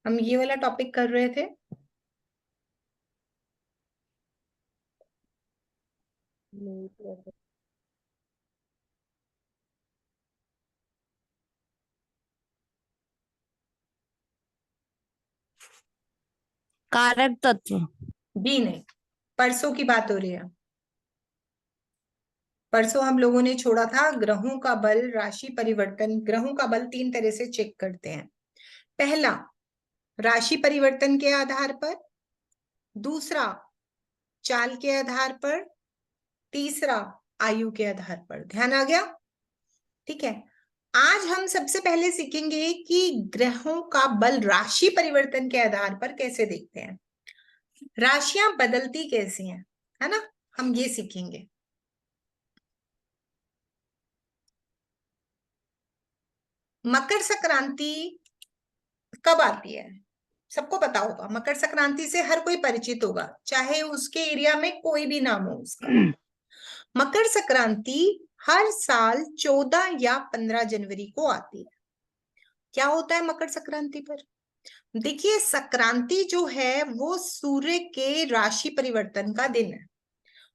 हम ये वाला टॉपिक कर रहे थे। कारक तत्व। बी नहीं, परसों की बात हो रही है। परसों हम लोगों ने छोड़ा था ग्रहों का बल, राशि परिवर्तन। ग्रहों का बल 3 तरह से चेक करते हैं। पहला, राशि परिवर्तन के आधार पर। दूसरा, चाल के आधार पर। तीसरा, आयु के आधार पर। ध्यान आ गया? ठीक है। आज हम सबसे पहले सीखेंगे कि ग्रहों का बल राशि परिवर्तन के आधार पर कैसे देखते हैं, राशियां बदलती कैसी हैं, है ना। हम ये सीखेंगे। मकर संक्रांति कब आती है? सबको पता होगा, मकर संक्रांति से हर कोई परिचित होगा, चाहे उसके एरिया में कोई भी नाम हो उसका। मकर संक्रांति हर साल 14 या 15 जनवरी को आती है। क्या होता है मकर संक्रांति पर? देखिए, संक्रांति जो है वो सूर्य के राशि परिवर्तन का दिन है।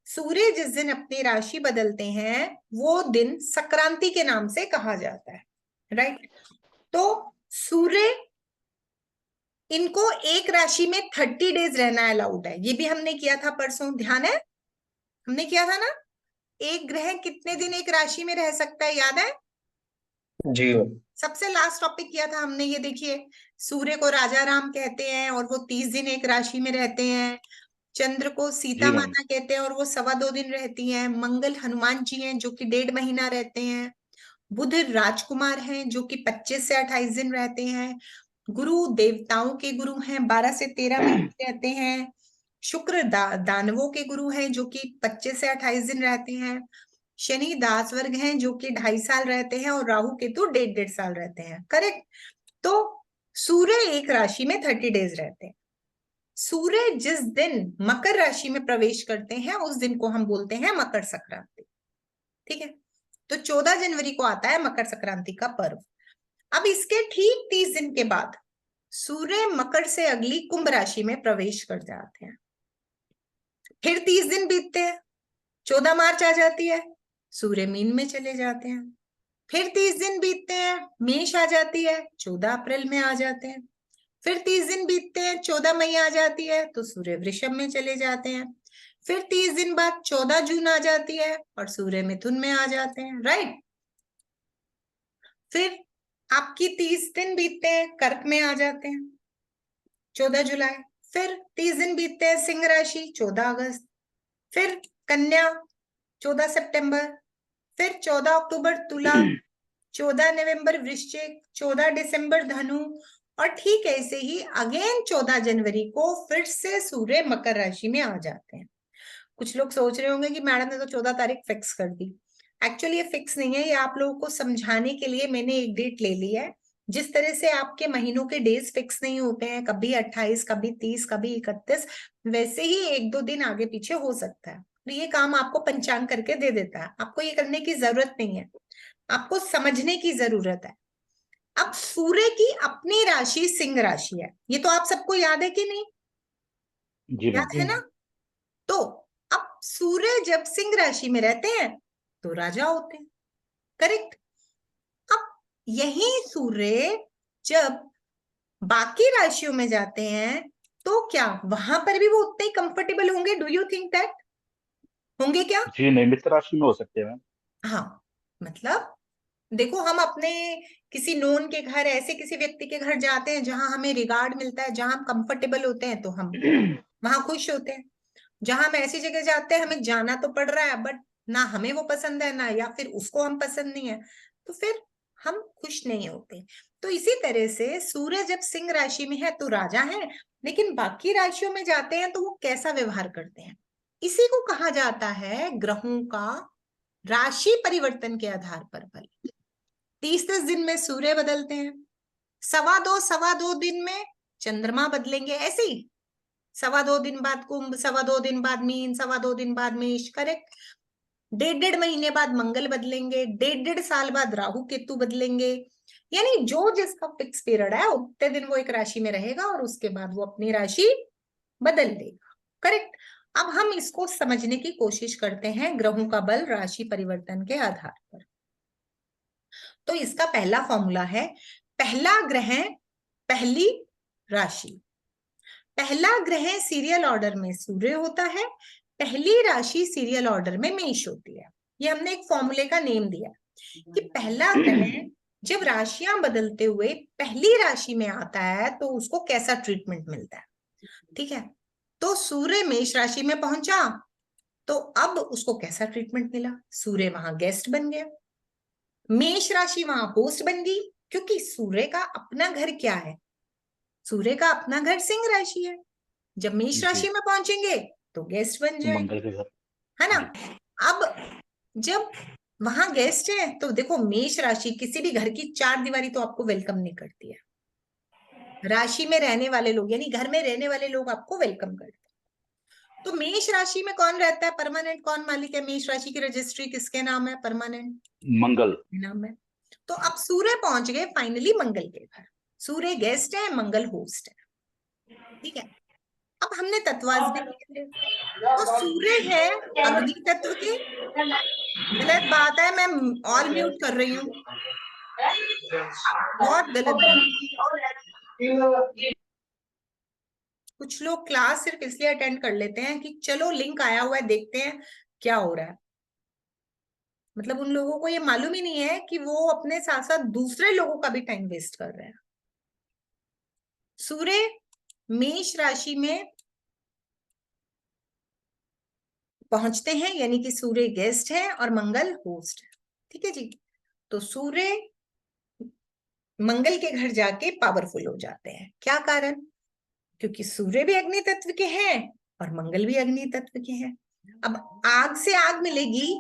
सूर्य जिस दिन अपनी राशि बदलते हैं वो दिन संक्रांति के नाम से कहा जाता है, राइट। तो सूर्य, इनको एक राशि में 30 डेज रहना अलाउड है। ये भी हमने किया था परसों, ध्यान है? हमने किया था ना, एक ग्रह कितने दिन एक राशि में रह सकता है, याद है? जी। सबसे लास्ट टॉपिक किया था हमने ये। देखिए, सूर्य को राजा राम कहते हैं और वो 30 दिन एक राशि में रहते हैं। चंद्र को सीता जी माता कहते हैं और वो 2.25 दिन रहती हैं। मंगल हनुमान जी हैं जो कि 1.5 महीना रहते हैं। बुध राजकुमार हैं जो कि 25 से 28 दिन रहते हैं। गुरु देवताओं के गुरु हैं, 12 से 13 महीने रहते हैं। शुक्र दानवों के गुरु हैं जो कि 25 से 28 दिन रहते हैं। शनि दास वर्ग हैं जो कि 2.5 साल रहते हैं और राहु केतु 1.5 साल रहते हैं, करेक्ट। तो सूर्य एक राशि में 30 डेज रहते हैं। सूर्य जिस दिन मकर राशि में प्रवेश करते हैं उस दिन को हम बोलते हैं मकर संक्रांति, ठीक है। तो 14 जनवरी को आता है मकर संक्रांति का पर्व। अब इसके ठीक 30 दिन के बाद सूर्य मकर से अगली कुंभ राशि में प्रवेश कर जाते हैं। फिर 30 दिन बीतते हैं, 14 मार्च आ जाती है, सूर्य मीन में चले जाते हैं। फिर 30 दिन बीतते हैं, मेष आ जाती है, 14 अप्रैल में आ जाते हैं। फिर 30 दिन बीतते हैं, 14 मई आ जाती है तो सूर्य वृषभ में चले जाते हैं। फिर 30 दिन बाद 14 जून आ जाती है और सूर्य मिथुन में आ जाते हैं, राइट। फिर आपकी 30 दिन बीतते हैं, कर्क में आ जाते हैं, 14 जुलाई। फिर 30 दिन बीतते हैं, सिंह राशि, 14 अगस्त। फिर कन्या, 14 सितंबर। फिर 14 अक्टूबर तुला, 14 नवंबर वृश्चिक, 14 दिसंबर धनु, और ठीक ऐसे ही अगेन 14 जनवरी को फिर से सूर्य मकर राशि में आ जाते हैं। कुछ लोग सोच रहे होंगे कि मैडम ने तो 14 तारीख फिक्स कर दी। एक्चुअली ये फिक्स नहीं है, ये आप लोगों को समझाने के लिए मैंने एक डेट ले ली है। जिस तरह से आपके महीनों के डेज फिक्स नहीं होते हैं, कभी 28, कभी 30, कभी 31, वैसे ही 1-2 दिन आगे पीछे हो सकता है। तो ये काम आपको पंचांग करके दे देता है, आपको ये करने की जरूरत नहीं है, आपको समझने की जरूरत है। अब सूर्य की अपनी राशि सिंह राशि है, ये तो आप सबको याद है कि नहीं? जी याद है ना? तो अब सूर्य जब सिंह राशि में रहते हैं तो राजा होते हैं, करेक्ट। अब यही सूर्य जब बाकी राशियों में जाते हैं तो क्या वहां पर भी वो उतने ही कंफर्टेबल होंगे? डू यू थिंक दैट होंगे क्या? जी नहीं, मित्र राशि में हो सकते हैं मैम। हाँ, मतलब देखो, हम अपने किसी नोन के घर, ऐसे किसी व्यक्ति के घर जाते हैं जहां हमें रिगार्ड मिलता है, जहां हम कंफर्टेबल होते हैं तो हम वहां खुश होते हैं। जहां हम ऐसी जगह जाते हैं हमें जाना तो पड़ रहा है बट ना हमें वो पसंद है ना या फिर उसको हम पसंद नहीं है, तो फिर हम खुश नहीं होते। तो इसी तरह से सूर्य जब सिंह राशि में है तो राजा है, लेकिन बाकी राशियों में जाते हैं तो वो कैसा व्यवहार करते हैं, इसी को कहा जाता है ग्रहों का राशि परिवर्तन के आधार पर बल। 30-30 दिन में सूर्य बदलते हैं, 2.25 दिन में चंद्रमा बदलेंगे, ऐसे ही 2.25 दिन बाद कुंभ, 2.25 दिन बाद मीन, 2.25 दिन बाद मेष। करेक्ट। 1.5 महीने बाद मंगल बदलेंगे, 1.5 साल बाद राहु केतु बदलेंगे। यानी जो जिसका फिक्स पीरियड है उतने दिन वो एक राशि में रहेगा और उसके बाद वो अपनी राशि बदल देगा। करेक्ट। अब हम इसको समझने की कोशिश करते हैं ग्रहों का बल राशि परिवर्तन के आधार पर। तो इसका पहला फॉर्मूला है, पहला ग्रह पहली राशि। पहला ग्रह सीरियल ऑर्डर में सूर्य होता है, पहली राशि सीरियल ऑर्डर में मेष होती है। ये हमने एक फॉर्मूले का नेम दिया कि पहला ग्रह जब राशियां बदलते हुए पहली राशि में आता है तो उसको कैसा ट्रीटमेंट मिलता है। ठीक है, तो सूर्य मेष राशि में पहुंचा तो अब उसको कैसा ट्रीटमेंट मिला। सूर्य वहां गेस्ट बन गया, मेष राशि वहां होस्ट बन गई, क्योंकि सूर्य का अपना घर क्या है, सूर्य का अपना घर सिंह राशि है। जब मेष जी। राशि में पहुंचेंगे तो गेस्ट बन जाए, मंगल के घर। है ना। जी। अब जब वहां गेस्ट है तो देखो, मेष राशि किसी भी घर की 4 दीवारी तो आपको वेलकम नहीं करती है, राशि में रहने वाले लोग यानी घर में रहने वाले लोग आपको वेलकम करते हैं। तो मेष राशि में कौन रहता है परमानेंट, कौन मालिक है मेष राशि की रजिस्ट्री किसके नाम है, परमानेंट मंगल नाम है। तो अब सूर्य पहुंच गए फाइनली मंगल के घर, सूर्य गेस्ट है, मंगल होस्ट है। ठीक है, अब हमने तत्वाज भी किए थे। तो सूर्य है अग्नि तत्व के, गलत बात है, मैं ऑल म्यूट कर रही हूँ, बहुत गलत बात। कुछ लोग क्लास सिर्फ इसलिए अटेंड कर लेते हैं कि चलो लिंक आया हुआ है देखते हैं क्या हो रहा है, मतलब उन लोगों को ये मालूम ही नहीं है कि वो अपने साथ साथ दूसरे लोगों का भी टाइम वेस्ट कर रहे हैं। सूर्य मेष राशि में पहुंचते हैं यानी कि सूर्य गेस्ट है और मंगल होस्ट है। ठीक है जी, तो सूर्य मंगल के घर जाके पावरफुल हो जाते हैं। क्या कारण, क्योंकि सूर्य भी अग्नि तत्व के हैं और मंगल भी अग्नि तत्व के हैं। अब आग से आग मिलेगी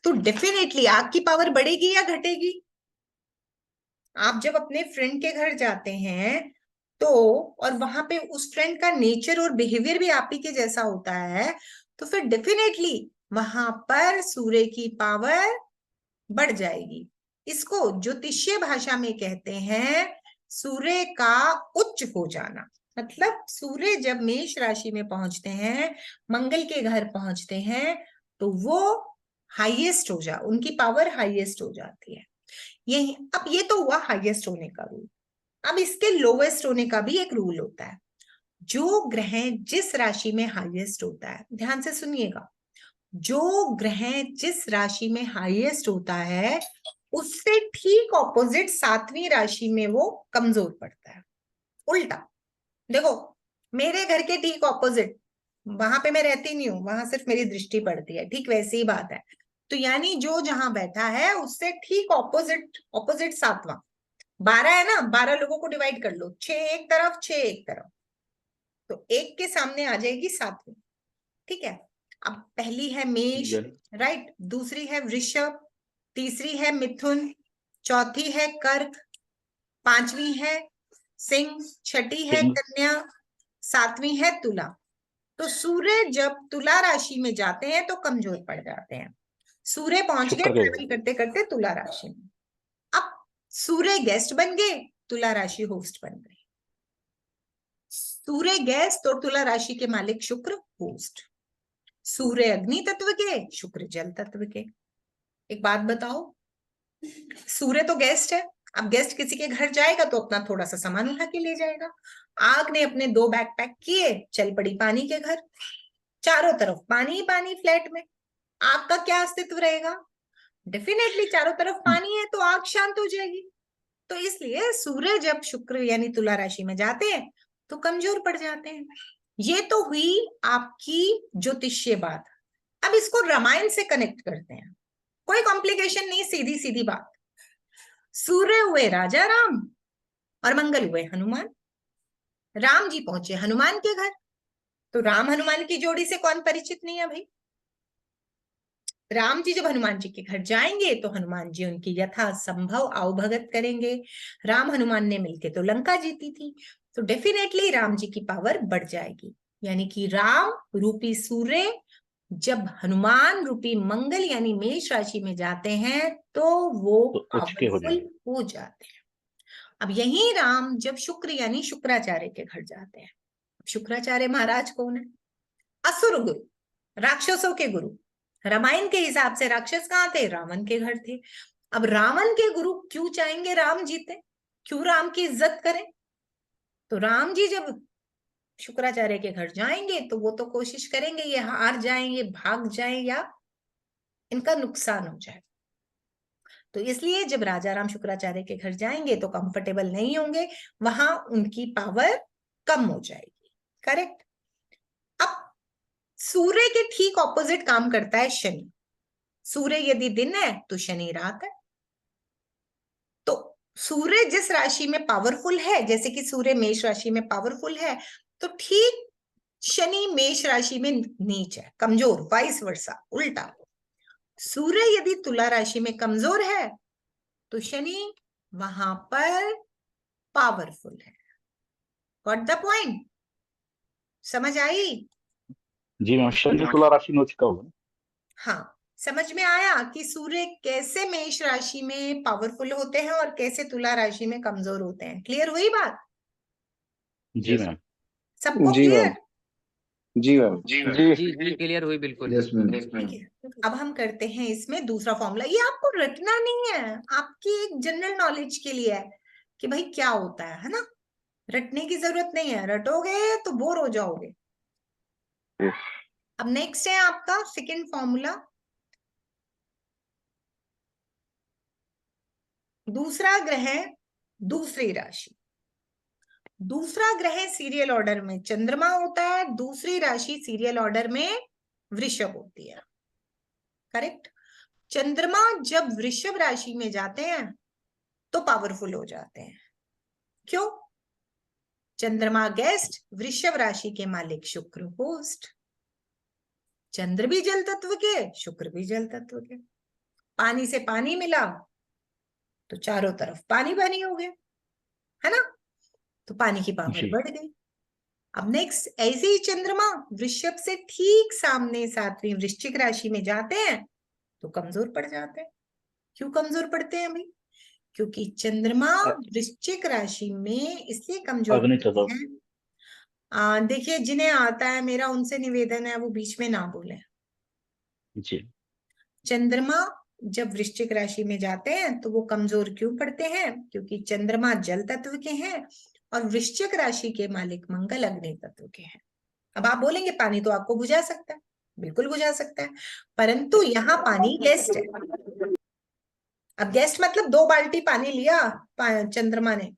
तो डेफिनेटली आग की पावर बढ़ेगी या घटेगी। आप जब अपने फ्रेंड के घर जाते हैं तो, और वहां पे उस फ्रेंड का नेचर और बिहेवियर भी आप ही के जैसा होता है, तो फिर डेफिनेटली वहां पर सूर्य की पावर बढ़ जाएगी। इसको ज्योतिषीय भाषा में कहते हैं सूर्य का उच्च हो जाना। मतलब सूर्य जब मेष राशि में पहुंचते हैं, मंगल के घर पहुंचते हैं, तो वो हाईएस्ट हो जा, उनकी पावर हाईएस्ट हो जाती है। ये अब ये तो हुआ हाईएस्ट होने का रूल। अब इसके लोवेस्ट होने का भी एक रूल होता है। जो ग्रह जिस राशि में हाईएस्ट होता है, ध्यान से सुनिएगा, जो ग्रह जिस राशि में हाईएस्ट होता है उससे ठीक ऑपोजिट 7वीं राशि में वो कमजोर पड़ता है। उल्टा देखो, मेरे घर के ठीक ऑपोजिट, वहां पे मैं रहती नहीं हूँ, वहां सिर्फ मेरी दृष्टि पड़ती है, ठीक वैसी ही बात है। तो यानी जो जहां बैठा है उससे ठीक ऑपोजिट, ऑपोजिट 7वां, 12 है ना, 12 लोगों को डिवाइड कर लो, 6 एक तरफ 6 एक तरफ, तो एक के सामने आ जाएगी 7वीं। ठीक है, अब पहली है मेष, राइट, दूसरी है वृषभ, तीसरी है मिथुन, चौथी है कर्क, पांचवी है सिंह, छठी है कन्या, 7वीं है तुला। तो सूर्य जब तुला राशि में जाते हैं तो कमजोर पड़ जाते हैं। सूर्य पहुंच गए ट्रेवल करते करते तुला राशि में। अब सूर्य गेस्ट बन गए, तुला राशि होस्ट बन गई। सूर्य गेस्ट और तुला राशि के मालिक शुक्र होस्ट। सूर्य अग्नि तत्व के, शुक्र जल तत्व के। एक बात बताओ, सूर्य तो गेस्ट है, अब गेस्ट किसी के घर जाएगा तो अपना थोड़ा सा सामान उठा के ले जाएगा। आग ने अपने 2 बैग पैक किए, चल पड़ी पानी के घर, चारों तरफ पानी ही पानी फ्लैट में, आग का क्या अस्तित्व रहेगा। डेफिनेटली चारों तरफ पानी है तो आग शांत हो जाएगी। तो इसलिए सूर्य जब शुक्र यानी तुला राशि में जाते हैं तो कमजोर पड़ जाते हैं। ये तो हुई आपकी ज्योतिषीय बात। अब इसको रामायण से कनेक्ट करते हैं, कोई कॉम्प्लिकेशन नहीं, सीधी सीधी बात। सूर्य हुए राजा राम और मंगल हुए हनुमान। राम जी पहुंचे हनुमान के घर, तो राम हनुमान की जोड़ी से कौन परिचित नहीं है भाई। राम जी जब हनुमान जी के घर जाएंगे तो हनुमान जी उनकी यथा संभव आवभगत करेंगे। राम हनुमान ने मिलके तो लंका जीती थी, तो डेफिनेटली राम जी की पावर बढ़ जाएगी। यानी कि राम रूपी सूर्य जब हनुमान रूपी मंगल यानी मेष राशि में जाते हैं तो वो तो उच्च के हो पावरफुल जाएंगे। हो जाते हैं। अब यही राम जब शुक्र यानी शुक्राचार्य के घर जाते हैं, शुक्राचार्य महाराज कौन है? असुर गुरु, राक्षसों के गुरु। रामायण के हिसाब से राक्षस कहाँ थे? रावण के घर थे। अब रावण के गुरु क्यों चाहेंगे राम जीते, क्यों राम की इज्जत करें? तो राम जी जब शुक्राचार्य के घर जाएंगे तो वो तो कोशिश करेंगे ये हार जाएं, ये भाग जाएं या इनका नुकसान हो जाए। तो इसलिए जब राजा राम शुक्राचार्य के घर जाएंगे तो कंफर्टेबल नहीं होंगे, वहां उनकी पावर कम हो जाएगी। करेक्ट। अब सूर्य के ठीक ऑपोजिट काम करता है शनि। सूर्य यदि दिन है तो शनि रात है। तो सूर्य जिस राशि में पावरफुल है, जैसे कि सूर्य मेष राशि में पावरफुल है, तो ठीक शनि मेष राशि में नीच है, कमजोर, वाइस वर्सा, उल्टा। सूर्य यदि तुला राशि में कमजोर है तो शनि वहां पर पावरफुल है। Got the point? समझ आई? जी मैम, शनि तुला राशि में उच्च का होगा। हाँ, समझ में आया कि सूर्य कैसे मेष राशि में पावरफुल होते हैं और कैसे तुला राशि में कमजोर होते हैं। क्लियर हुई बात? जी मैम। सबको जी क्लियर? मैम। जी मैम। जी क्लियर हुई बिल्कुल। Yes ma'am. ठीक है, अब हम करते हैं इसमें दूसरा फॉर्मूला। ये आपको रटना नहीं है, आपकी एक जनरल नॉलेज के लिए है कि भाई क्या होता है ना। रटने की जरूरत नहीं है, रटोगे तो बोर हो जाओगे। अब नेक्स्ट है आपका सेकंड फॉर्मूला। दूसरा ग्रह दूसरी राशि, दूसरा ग्रह सीरियल ऑर्डर में चंद्रमा होता है, दूसरी राशि सीरियल ऑर्डर में वृषभ होती है। करेक्ट। चंद्रमा जब वृषभ राशि में जाते हैं तो पावरफुल हो जाते हैं। क्यों? चंद्रमा गेस्ट, वृषभ राशि के मालिक शुक्र होस्ट। चंद्र भी जल तत्व के, शुक्र भी जल तत्व के। पानी से पानी मिला तो चारों तरफ पानी पानी हो गया, है ना। तो पानी की पावर जी। बढ़ गई। अब नेक्स्ट, ऐसे ही चंद्रमा वृषभ से ठीक सामने सातवीं वृश्चिक राशि में जाते हैं तो कमजोर पड़ जाते हैं। क्यों कमजोर पड़ते हैं भाई? क्योंकि चंद्रमा वृश्चिक राशि में इसलिए कमजोर अग्नि पड़ते तत्व। हैं। देखिए, जिन्हें आता है मेरा उनसे निवेदन है वो बीच में ना बोले। जी। चंद्रमा जब वृश्चिक राशि में जाते हैं तो वो कमजोर क्यों पड़ते हैं? क्योंकि चंद्रमा जल तत्व के हैं और वृश्चिक राशि के मालिक मंगल अग्नि तत्व के हैं। अब आप बोलेंगे पानी तो आपको बुझा सकता है, बिल्कुल बुझा सकता है, परंतु यहाँ पानी गेस्ट है। अब गेस्ट मतलब 2 बाल्टी पानी लिया चंद्रमा ने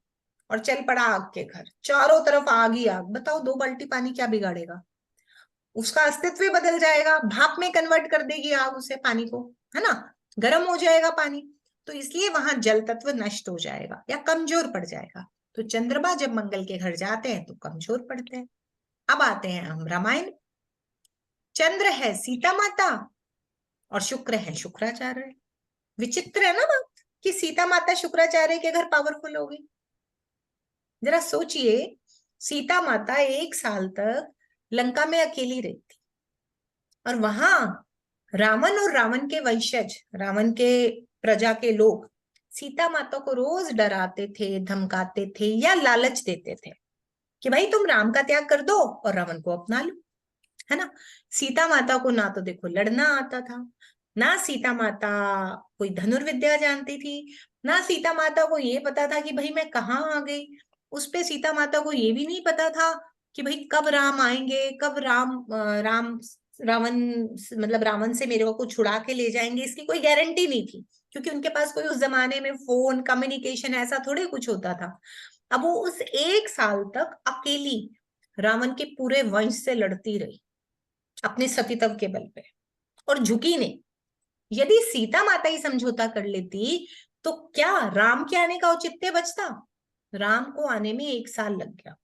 और चल पड़ा आग के घर, चारों तरफ आग ही आग। बताओ 2 बाल्टी पानी क्या बिगाड़ेगा? उसका अस्तित्व ही बदल जाएगा, भाप में कन्वर्ट कर देगी आग उसे, पानी को, है ना। गर्म हो जाएगा पानी। तो इसलिए वहां जल तत्व नष्ट हो जाएगा या कमजोर पड़ जाएगा। तो चंद्रमा जब मंगल के घर जाते हैं तो कमजोर पड़ते हैं। अब आते हैं हम रामायण। चंद्र है सीता माता और शुक्र है शुक्राचार्य। विचित्र है ना बात कि सीता माता शुक्राचार्य के घर पावरफुल हो गई। जरा सोचिए, सीता माता 1 साल तक लंका में अकेली रही थी और वहां रावण और रावण के वंशज, रावण के प्रजा के लोग सीता माता को रोज डराते थे, धमकाते थे या लालच देते थे कि भाई तुम राम का त्याग कर दो और रावण को अपना लो, है ना। सीता माता को ना तो देखो लड़ना आता था, ना सीता माता कोई धनुर्विद्या जानती थी, ना सीता माता को ये पता था कि भाई मैं कहाँ आ गई। उस पे सीता माता को ये भी नहीं पता था कि भाई कब राम आएंगे, कब राम रावण मतलब रावण से मेरे को छुड़ा के ले जाएंगे, इसकी कोई गारंटी नहीं थी। क्योंकि उनके पास कोई उस जमाने में फोन कम्युनिकेशन ऐसा थोड़े कुछ होता था। अब वो उस 1 साल तक अकेली रावण के पूरे वंश से लड़ती रही अपने सतीत्व के बल पे और झुकी नहीं। यदि सीता माता ही समझौता कर लेती तो क्या राम के आने का औचित्य बचता? राम को आने में 1 साल लग गया।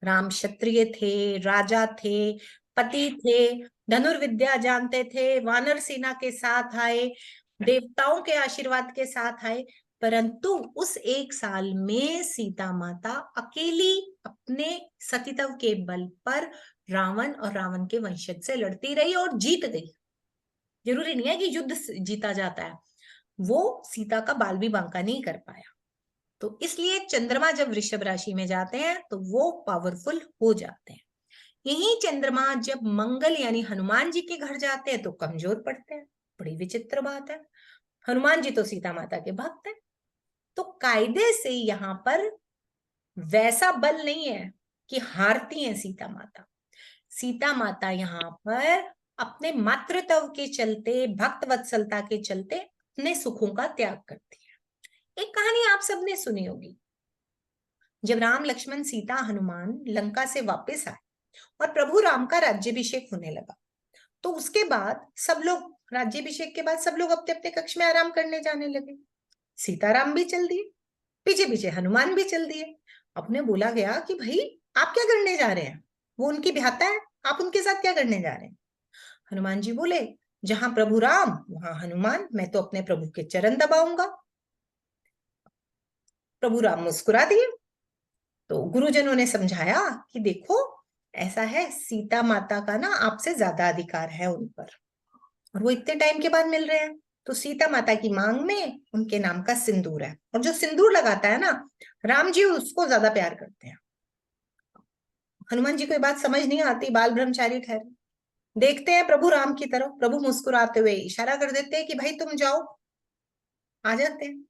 राम क्षत्रिय थे, राजा थे, पति थे, धनुर्विद्या जानते थे, वानर सेना के साथ आए, देवताओं के आशीर्वाद के साथ आए, परंतु उस 1 साल में सीता माता अकेली अपने सतीत्व के बल पर रावण और रावण के वंशज से लड़ती रही और जीत गई। जरूरी नहीं है कि युद्ध जीता जाता है, वो सीता का बाल भी बांका नहीं कर पाया। तो इसलिए चंद्रमा जब वृषभ राशि में जाते हैं तो वो पावरफुल हो जाते हैं। यही चंद्रमा जब मंगल यानी हनुमान जी के घर जाते हैं तो कमजोर पड़ते हैं। बड़ी विचित्र बात है, हनुमान जी तो सीता माता के भक्त हैं। तो कायदे से यहाँ पर वैसा बल नहीं है कि हारती हैं सीता माता। सीता माता यहाँ पर अपने मातृत्व के चलते, भक्त वत्सलता के चलते अपने सुखों का त्याग करती है। एक कहानी आप सबने सुनी होगी, जब राम लक्ष्मण सीता हनुमान लंका से वापस आए और प्रभु राम का राज्याभिषेक होने लगा, तो उसके बाद सब लोग, राज्याभिषेक के बाद सब लोग अपने अपने कक्ष में आराम करने जाने लगे। सीताराम भी चल दिए, पीछे पीछे हनुमान भी चल दिए। अपने बोला गया कि भाई आप क्या करने जा रहे हैं, वो उनकी भ्राता है, आप उनके साथ क्या करने जा रहे हैं। हनुमान जी बोले, जहां प्रभु राम वहां हनुमान, मैं तो अपने प्रभु के चरण दबाऊंगा। प्रभु राम मुस्कुरा दिए। तो गुरुजनों ने समझाया कि देखो ऐसा है, सीता माता का ना आपसे ज्यादा अधिकार है उन पर, और वो इतने टाइम के बाद मिल रहे हैं। तो सीता माता की मांग में उनके नाम का सिंदूर है, और जो सिंदूर लगाता है ना, राम जी उसको ज्यादा प्यार करते हैं। हनुमान जी को ये बात समझ नहीं आती, बाल ब्रह्मचारी ठहरे। देखते हैं प्रभु राम की तरफ, प्रभु मुस्कुराते हुए इशारा कर देते हैं कि भाई तुम जाओ। आ जाते हैं।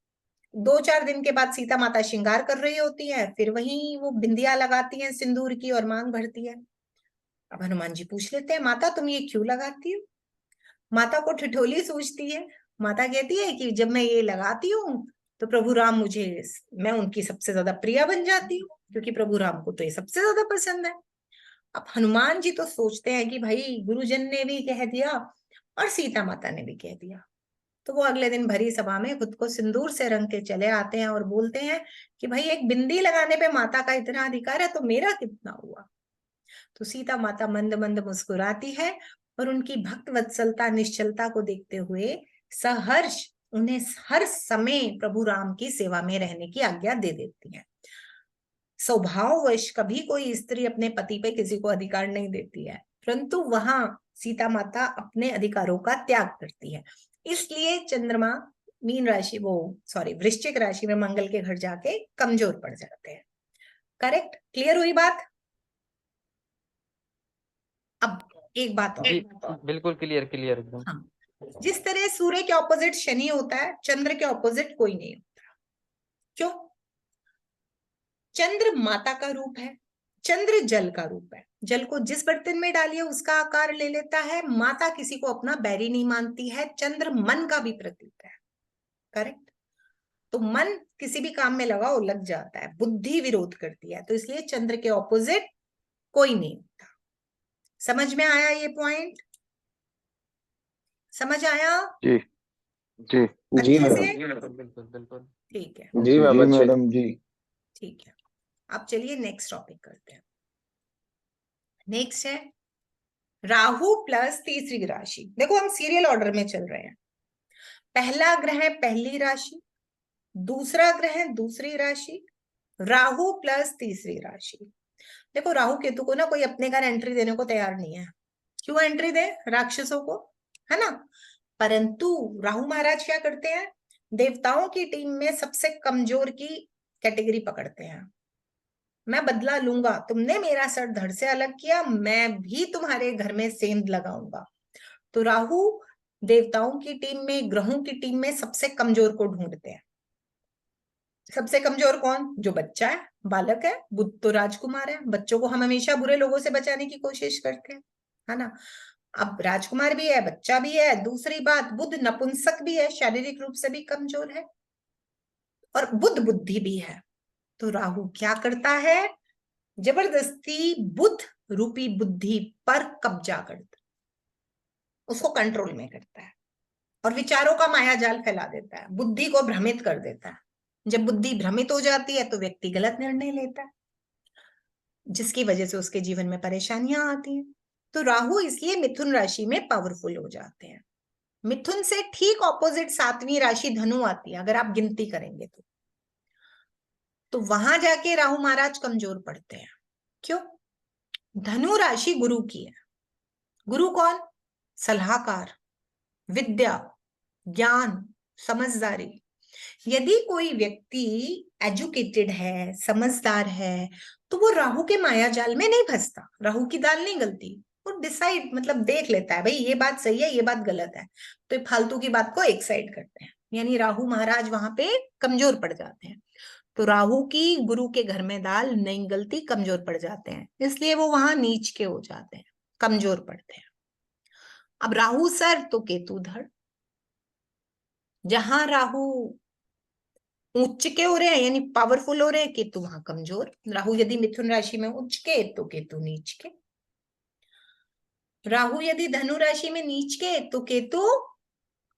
2-4 दिन के बाद सीता माता श्रृंगार कर रही होती है, फिर वही वो बिंदिया लगाती हैं सिंदूर की और मांग भरती है। अब हनुमान जी पूछ लेते हैं, माता तुम ये क्यों लगाती हो। माता को ठिठोली सूझती है। माता कहती है कि जब मैं ये लगाती हूँ तो प्रभु राम मुझे, मैं उनकी सबसे ज्यादा प्रिया बन जाती हूँ, क्योंकि प्रभु राम को तो ये सबसे ज्यादा पसंद है। अब हनुमान जी तो सोचते हैं कि भाई गुरुजन ने भी कह दिया और सीता माता ने भी कह दिया। तो वो अगले दिन भरी सभा में खुद को सिंदूर से रंग के चले आते हैं और बोलते हैं कि भाई एक बिंदी लगाने पे माता का इतना अधिकार है तो मेरा कितना हुआ। तो सीता माता मंद मंद मुस्कुराती है और उनकी भक्त वत्सलता, निश्चलता को देखते हुए सहर्ष उन्हें हर समय प्रभु राम की सेवा में रहने की आज्ञा दे देती है। स्वभाववश कभी कोई स्त्री अपने पति पे किसी को अधिकार नहीं देती है, परंतु वहां सीता माता अपने अधिकारों का त्याग करती है। इसलिए चंद्रमा मीन राशि, वृश्चिक राशि में मंगल के घर जाके कमजोर पड़ जाते हैं। करेक्ट? क्लियर हुई बात? अब एक बात जी और, बिल्कुल क्लियर क्लियर एकदम। हाँ, जिस तरह सूर्य के ऑपोजिट शनि होता है, चंद्र के ऑपोजिट कोई नहीं होता। क्यों? चंद्र माता का रूप है, चंद्र जल का रूप है। जल को जिस बर्तन में डालिए उसका आकार ले लेता है। माता किसी को अपना बैरी नहीं मानती है। चंद्र मन का भी प्रतीक है। करेक्ट? तो मन किसी भी काम में लगाओ लग जाता है, बुद्धि विरोध करती है, तो इसलिए चंद्र के ऑपोजिट कोई नहीं होता। समझ में आया ये पॉइंट? समझ आया? जी जी जी अच्छे मैडम। से? बिल्कुल बिल्कुल। ठीक है, जी मैम, अच्छे। मैडम जी। ठीक है। अब चलिए नेक्स्ट टॉपिक करते हैं। नेक्स्ट है राहु प्लस तीसरी राशि। देखो हम सीरियल ऑर्डर में चल रहे हैं। पहला ग्रह पहली राशि, दूसरा ग्रह दूसरी राशि, राहु प्लस तीसरी राशि। देखो राहु केतु को ना कोई अपने घर एंट्री देने को तैयार नहीं है। क्यों एंट्री दे? राक्षसों को, है ना। परंतु राहु महाराज क्या करते हैं, देवताओं की टीम में सबसे कमजोर की कैटेगरी पकड़ते हैं। मैं बदला लूंगा, तुमने मेरा सर धड़ से अलग किया, मैं भी तुम्हारे घर में सेंध लगाऊंगा। तो राहु देवताओं की टीम में, ग्रहों की टीम में सबसे कमजोर को ढूंढते हैं। सबसे कमजोर कौन? जो बच्चा है, बालक है। बुध तो राजकुमार है, बच्चों को हम हमेशा बुरे लोगों से बचाने की कोशिश करते हैं, है ना। अब राजकुमार भी है, बच्चा भी है। दूसरी बात, बुध नपुंसक भी है, शारीरिक रूप से भी कमजोर है, और बुध बुद्धि भी है। तो राहु क्या करता है, जबरदस्ती बुध रूपी बुद्धि पर कब्जा करता, उसको कंट्रोल में करता है और विचारों का मायाजाल फैला देता है, बुद्धि को भ्रमित कर देता है। जब बुद्धि भ्रमित हो जाती है तो व्यक्ति गलत निर्णय लेता है, जिसकी वजह से उसके जीवन में परेशानियां आती हैं। तो राहु इसलिए मिथुन राशि में पावरफुल हो जाते हैं। मिथुन से ठीक ऑपोजिट 7वीं राशि धनु आती है, अगर आप गिनती करेंगे तो वहां जाके राहु महाराज कमजोर पड़ते हैं। क्यों? धनु राशि गुरु की है। गुरु कौन? सलाहकार, विद्या, ज्ञान, समझदारी। यदि कोई व्यक्ति एजुकेटेड है, समझदार है, तो वो राहु के माया जाल में नहीं फंसता, राहु की दाल नहीं गलती। वो डिसाइड मतलब देख लेता है, भाई ये बात सही है, ये बात गलत है, तो ये फालतू की बात को एक साइड करते हैं। यानी राहु महाराज वहां पे कमजोर पड़ जाते हैं। तो राहु की गुरु के घर में दाल नहीं गलती, कमजोर पड़ जाते हैं, इसलिए वो वहां नीच के हो जाते हैं, कमजोर पड़ते हैं। अब राहु सर तो केतु धड़। जहां राहु उच्च के हो रहे हैं यानी पावरफुल हो रहे हैं, केतु वहां कमजोर। राहु यदि मिथुन राशि में उच्च के तो केतु नीच के। राहु यदि धनु राशि में नीच के तो केतु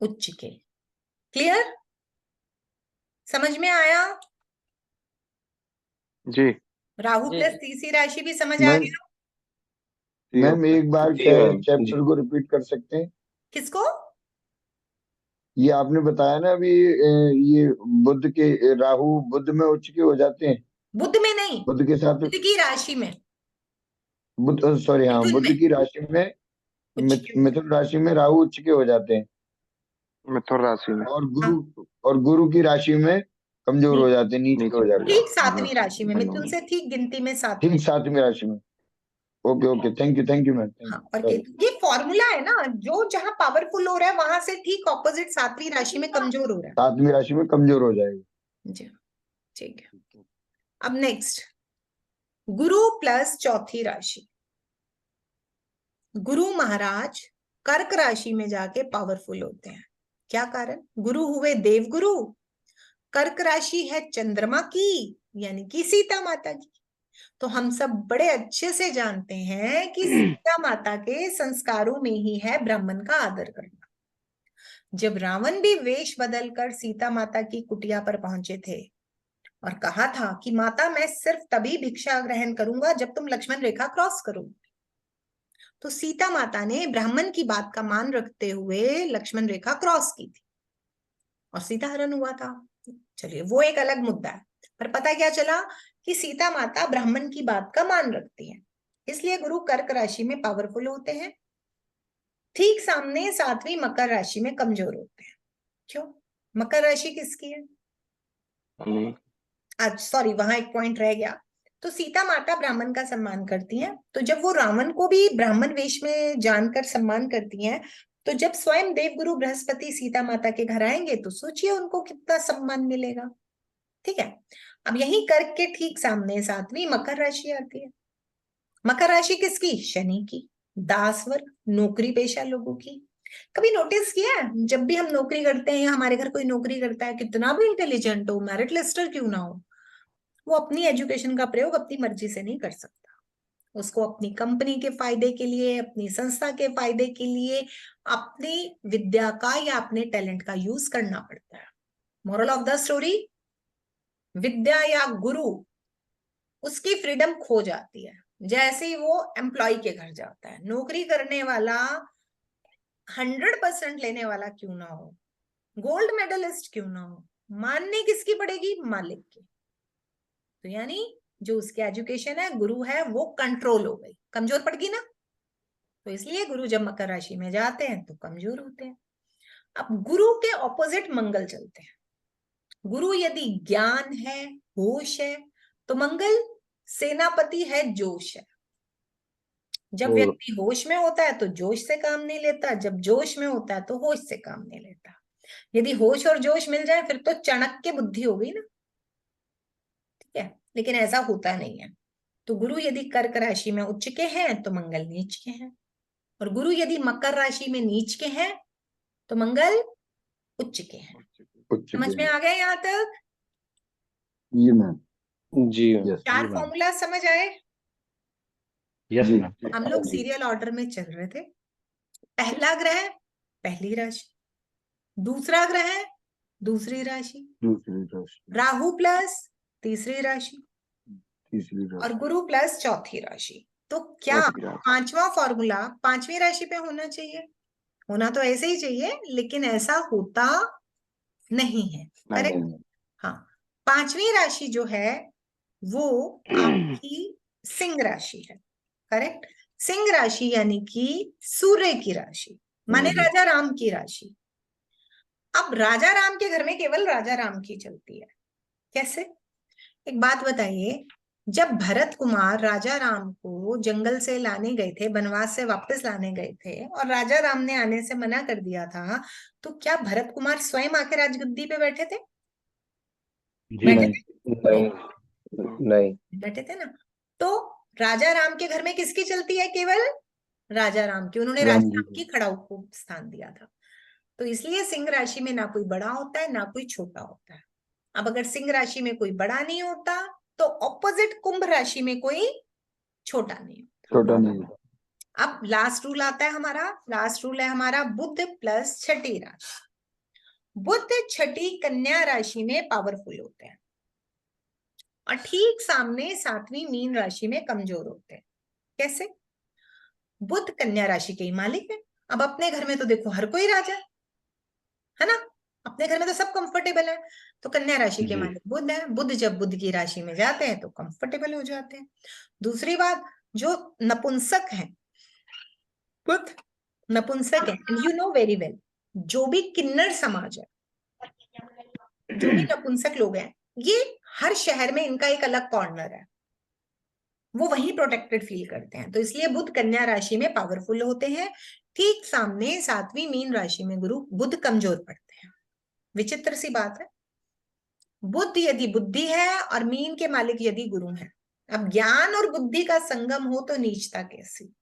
उच्च के। क्लियर? समझ में आया? जी राहु जी प्लस जी तीसरी राशि भी समझ आ मैम गया? मैम एक बार जी क्या मैम चैप्टर को रिपीट कर सकते हैं? किसको? ये आपने बताया ना अभी, ये बुध के राहु बुध में उच्च के हो जाते हैं, बुध में नहीं, बुध के साथ। बुध की राशि में, बुध, सॉरी, हाँ, मिथुन बुध में की राशि में, उच्च के। मिथुन राशि में राहु उच्च के हो जाते हैं, मिथुन राशि में और हाँ, गुरु की राशि में कमजोर हो जाते हैं, नीच के नीचे हो हो जाते ठीक जाते सातवीं हैं। राशि में, मिथुन से ठीक गिनती में सातवीं। ठीक सातवीं राशि में। Okay okay, thank you ma'am, thank हाँ, यू, और सॉरी। केतु ये फॉर्मूला है ना, जो जहां पावरफुल हो रहा है वहां से ठीक ऑपोजिट सातवीं राशि में कमजोर हो रहा सातवीं राशि में कमजोर हो जाएगा। है। जी, ठीक है। अब नेक्स्ट, गुरु प्लस चौथी राशि। गुरु महाराज कर्क राशि में जाके पावरफुल होते हैं। क्या कारण? गुरु हुए देव गुरु, कर्क राशि है चंद्रमा की यानी कि सीता माता की। तो हम सब बड़े अच्छे से जानते हैं कि सीता माता के संस्कारों में ही है ब्राह्मण का आदर करना। जब रावण भी वेश बदलकर सीता माता की कुटिया पर पहुंचे थे और कहा था कि माता मैं सिर्फ तभी भिक्षा ग्रहण करूंगा जब तुम लक्ष्मण रेखा क्रॉस करोगे, तो सीता माता ने ब्राह्मण की बात का मान रखते हुए लक्ष्मण रेखा क्रॉस की थी और सीता हरण हुआ था। चलिए वो एक अलग मुद्दा है, पर पता क्या चला कि सीता माता ब्राह्मण की बात का मान रखती है, इसलिए गुरु कर्क राशि में पावरफुल होते हैं, ठीक सामने सातवीं मकर राशि में कमजोर होते हैं। क्यों? मकर राशि किसकी है? आज सॉरी, वहां एक पॉइंट रह गया। तो सीता माता ब्राह्मण का सम्मान करती हैं, तो जब वो रावण को भी ब्राह्मण वेश में जानकर सम्मान करती हैं, तो जब स्वयं देवगुरु बृहस्पति सीता माता के घर आएंगे तो सोचिए उनको कितना सम्मान मिलेगा। ठीक है। अब यही कर्क के ठीक सामने सातवीं मकर राशि आती है। मकर राशि किसकी? शनि की। दास वर्ग, नौकरी पेशा लोगों की। कभी नोटिस किया है जब भी हम नौकरी करते हैं या हमारे घर कोई नौकरी करता है, कितना भी इंटेलिजेंट हो, मेरिट लिस्टर क्यों ना हो, वो अपनी एजुकेशन का प्रयोग अपनी मर्जी से नहीं कर सकता। उसको अपनी कंपनी के फायदे के लिए, अपनी संस्था के फायदे के लिए अपनी विद्या का या अपने टैलेंट का यूज करना पड़ता है। मोरल ऑफ द स्टोरी, विद्या या गुरु, उसकी फ्रीडम खो जाती है जैसे ही वो एम्प्लॉय के घर जाता है। नौकरी करने वाला 100% लेने वाला क्यों ना हो, गोल्ड मेडलिस्ट क्यों ना हो, माननी किसकी पड़ेगी? मालिक की। तो यानी जो उसकी एजुकेशन है, गुरु है, वो कंट्रोल हो गई, कमजोर पड़ गई ना। तो इसलिए गुरु जब मकर राशि में जाते हैं तो कमजोर होते हैं। अब गुरु के ऑपोजिट मंगल चलते हैं। गुरु यदि ज्ञान है, होश है, तो मंगल सेनापति है, जोश है। जब व्यक्ति होश में होता है तो जोश से काम नहीं लेता, जब जोश में होता है तो होश से काम नहीं लेता। यदि होश और जोश मिल जाए फिर तो चाणक्य बुद्धि हो गई ना। ठीक है, लेकिन ऐसा होता नहीं है। तो गुरु यदि कर्क राशि में उच्च के हैं तो मंगल नीच के हैं, और गुरु यदि मकर राशि में नीच के हैं तो मंगल उच्च के हैं। समझ में आ गया यहाँ तक? जी मैम, जी यस चार मैम। फॉर्मूला समझ आए? यस जी। मैम। हम लोग सीरियल ऑर्डर में चल रहे थे। पहला ग्रह पहली राशि, दूसरा ग्रह दूसरी राशि, दूसरी राशि, राहु प्लस तीसरी राशि, तीसरी और राशि, गुरु प्लस चौथी राशि। तो क्या चौथी राशि। पांचवा फॉर्मूला पांचवी राशि पे होना चाहिए? होना तो ऐसे ही चाहिए, लेकिन ऐसा होता नहीं है। करेक्ट? नहीं, हाँ, पांचवी राशि जो है वो आपकी सिंह राशि है। करेक्ट। सिंह राशि यानी कि सूर्य की राशि, माने राजा राम की राशि। अब राजा राम के घर में केवल राजा राम की चलती है, कैसे? एक बात बताइए, जब भरत कुमार राजा राम को जंगल से लाने गए थे, वनवास से वापस लाने गए थे, और राजा राम ने आने से मना कर दिया था, तो क्या भरत कुमार स्वयं आके राजगद्दी पे बैठे थे? जी बैठे नहीं। थे? नहीं। बैठे थे ना। तो राजा राम के घर में किसकी चलती है? केवल राजा राम की। उन्होंने राम राजा जी राम की खड़ाऊ को स्थान दिया था। तो इसलिए सिंह राशि में ना कोई बड़ा होता है ना कोई छोटा होता है। अब अगर सिंह राशि में कोई बड़ा नहीं होता तो ऑपोजिट कुंभ राशि में कोई छोटा नहीं होता। छोटा नहीं। अब लास्ट रूल आता है हमारा, लास्ट रूल है हमारा बुध प्लस छठी राशि। बुध छठी कन्या राशि में पावरफुल होते हैं और ठीक सामने सातवीं मीन राशि में कमजोर होते हैं। कैसे? बुध कन्या राशि के ही मालिक है। अब अपने घर में तो देखो हर कोई राजा है ना, अपने घर में तो सब कंफर्टेबल है। तो कन्या राशि के जी। मालिक बुध है। बुध जब बुध की राशि में जाते हैं तो कंफर्टेबल हो जाते हैं। दूसरी बात, जो नपुंसक है, बुध नपुंसक है, यू नो वेरी वेल, जो भी किन्नर समाज है, जो भी नपुंसक लोग हैं, ये हर शहर में इनका एक अलग कॉर्नर है, वो वहीं प्रोटेक्टेड फील करते हैं। तो इसलिए बुध कन्या राशि में पावरफुल होते हैं। ठीक सामने सातवीं मीन राशि में गुरु बुध कमजोर पड़ते हैं। विचित्र सी बात है, बुध यदि बुद्धि है और मीन के मालिक यदि गुरु है, अब ज्ञान और बुद्धि का संगम हो तो नीचता कैसी?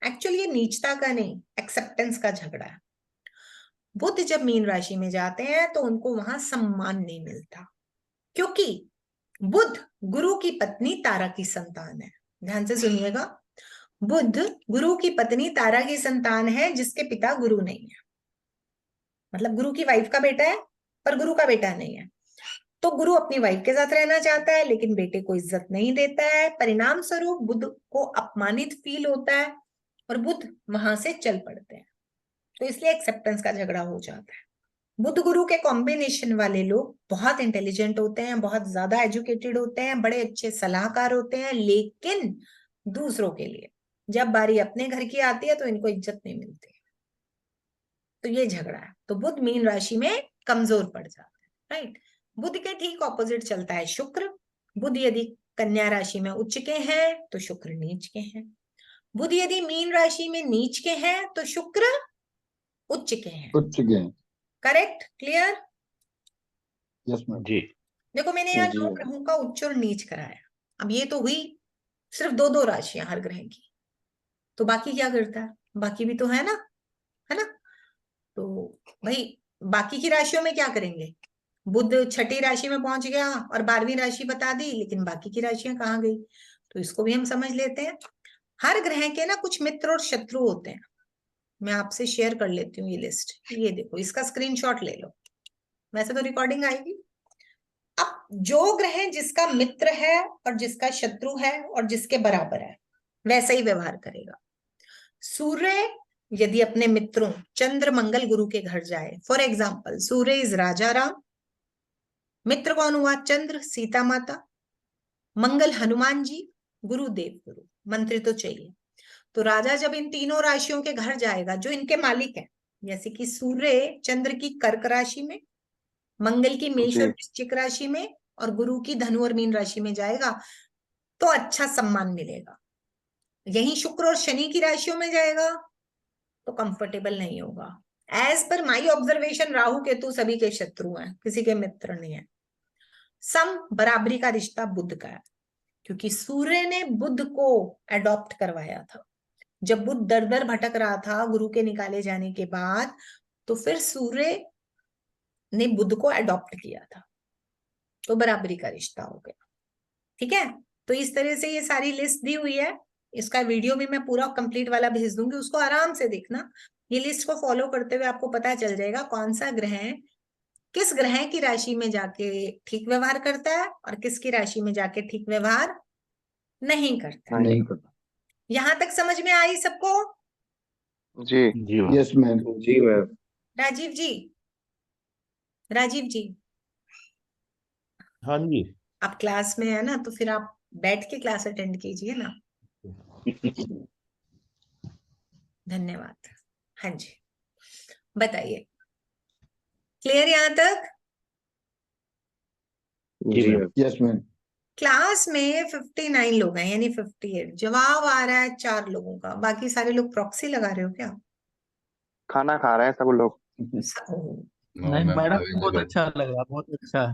एक्चुअली ये नीचता का नहीं, एक्सेप्टेंस का झगड़ा है। बुध जब मीन राशि में जाते हैं तो उनको वहां सम्मान नहीं मिलता, क्योंकि बुध गुरु की पत्नी तारा की संतान है। ध्यान से सुनिएगा, बुध गुरु की पत्नी तारा की संतान है, जिसके पिता गुरु नहीं है। मतलब गुरु की वाइफ का बेटा है पर गुरु का बेटा नहीं है। तो गुरु अपनी वाइफ के साथ रहना चाहता है लेकिन बेटे को इज्जत नहीं देता है। परिणाम स्वरूप बुध को अपमानित फील होता है और बुध वहां से चल पड़ते हैं। तो इसलिए एक्सेप्टेंस का झगड़ा हो जाता है। बुध गुरु के कॉम्बिनेशन वाले लोग बहुत इंटेलिजेंट होते हैं, बहुत ज्यादा एजुकेटेड होते हैं, बड़े अच्छे सलाहकार होते हैं, लेकिन दूसरों के लिए जब बारी अपने घर की आती है तो इनको इज्जत नहीं मिलती। तो ये झगड़ा है। तो बुध मीन राशि में कमजोर पड़ जाता है, राइट। बुध के ठीक ऑपोजिट चलता है शुक्र। बुध यदि कन्या राशि में उच्च के हैं तो शुक्र नीच के हैं। बुध यदि मीन राशि में नीच के हैं तो शुक्र उच्च के हैं। उच्च के। करेक्ट? क्लियर? Yes ma'am. जी। देखो मैंने यहाँ जी। 9 ग्रहों का उच्च और नीच कराया। अब ये तो हुई सिर्फ 2-2 राशियां हर ग्रह की, तो बाकी क्या करता है? बाकी भी तो है ना, है ना। तो भाई बाकी की राशियों में क्या करेंगे? बुध छठी राशि में पहुंच गया और 12वीं राशि बता दी, लेकिन बाकी की राशियां कहाँ गई? तो इसको भी हम समझ लेते हैं। हर ग्रह के ना कुछ मित्र और शत्रु होते हैं। मैं आपसे शेयर कर लेती हूँ ये लिस्ट। ये देखो, इसका स्क्रीनशॉट ले लो, वैसे तो रिकॉर्डिंग आएगी। अब जो ग्रह जिसका मित्र है और जिसका शत्रु है और जिसके बराबर है, वैसा ही व्यवहार करेगा। सूर्य यदि अपने मित्रों चंद्र मंगल गुरु के घर जाए, फॉर एग्जाम्पल सूर्य इज राजा राम, मित्र कौन हुआ? चंद्र सीता माता, मंगल हनुमान जी, गुरु देव गुरु, मंत्री तो चाहिए। तो राजा जब इन तीनों राशियों के घर जाएगा जो इनके मालिक है, जैसे कि सूर्य चंद्र की कर्क राशि में, मंगल की मेष और वृश्चिक राशि में, और गुरु की धनु और मीन राशि में जाएगा, तो अच्छा सम्मान मिलेगा। यही शुक्र और शनि की राशियों में जाएगा तो कंफर्टेबल नहीं होगा। As per my observation Rahu Ketu सभी के शत्रु हैं, किसी के मित्र नहीं है। सम बराबरी का रिश्ता बुध का है, क्योंकि सूर्य ने बुध को अडॉप्ट करवाया था। जब बुध दर दर भटक रहा था गुरु के निकाले जाने के बाद, तो फिर सूर्य ने बुध को अडॉप्ट किया था, तो बराबरी का रिश्ता हो गया। ठीक है, तो इस तरह से ये सारी लिस्ट दी हुई है। इसका वीडियो भी मैं पूरा कंप्लीट वाला भेज दूंगी, उसको आराम से देखना। ये लिस्ट को फॉलो करते हुए आपको पता चल जाएगा कौन सा ग्रह किस ग्रह की राशि में जाके ठीक व्यवहार करता है और किसकी राशि में जाके ठीक व्यवहार नहीं करता। नहीं करता। यहां तक समझ में आई सबको? जी। जी मैम। Yes ma'am. जी मैम। राजीव जी, राजीव जी, हाँ जी। आप क्लास में है ना, तो फिर आप बैठ के क्लास अटेंड कीजिए ना। धन्यवाद। हाँ जी, बताइए, क्लियर यहाँ तक? जी मैम। Yes ma'am. क्लास में 59 लोग हैं, यानी 58। जवाब आ रहा है 4 लोगों का, बाकी सारे लोग प्रॉक्सी लगा रहे हो क्या? खाना खा रहे हैं सब लोग। ओह, नहीं मैडम, बहुत अच्छा लग रहा, बहुत अच्छा।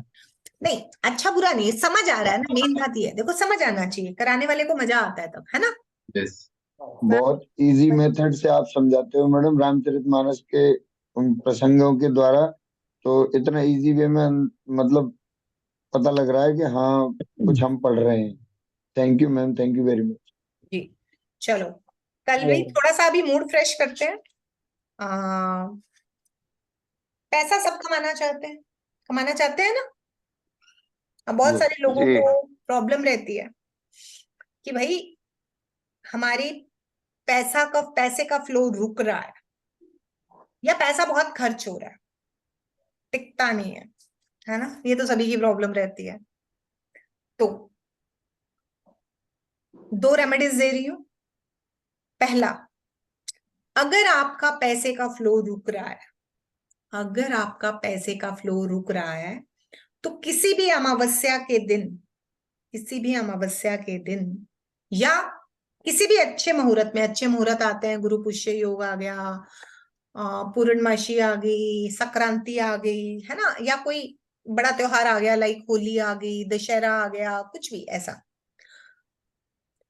नहीं, अच्छा बुरा नहीं, समझ आ रहा है ना, मेन बात ये है। देखो, समझ आना चाहिए, कराने वाले को मजा आता है तब, है ना? बहुत इजी मेथड से आप समझाते हो मैडम, रामचरितमानस के उन प्रसंगों के द्वारा। तो इतना इजी वे में मतलब पता लग रहा है कि हाँ कुछ हम पढ़ रहे हैं। Thank you ma'am, thank you very much. जी, चलो, कल भी थोड़ा सा अभी मूड फ्रेश करते हैं। आ, पैसा सब कमाना चाहते हैं ना? अब बहुत यस। सारे लोगों जी। को प्रॉब्लम रहती है कि भाई हमारी पैसे का फ्लो रुक रहा है, या पैसा बहुत खर्च हो रहा है, टिकता नहीं है ना? ये तो सभी की प्रॉब्लम रहती है। तो 2 रेमेडीज दे रही हूं। पहला, अगर आपका पैसे का फ्लो रुक रहा है, अगर आपका पैसे का फ्लो रुक रहा है, तो किसी भी अमावस्या के दिन, किसी भी अमावस्या के दिन, या किसी भी अच्छे मुहूर्त में, अच्छे मुहूर्त आते हैं, गुरु पुष्य योग आ गया, पूर्णमासी आ गई, संक्रांति आ गई, है ना, या कोई बड़ा त्योहार आ गया, लाइक होली आ गई, दशहरा आ गया, कुछ भी ऐसा,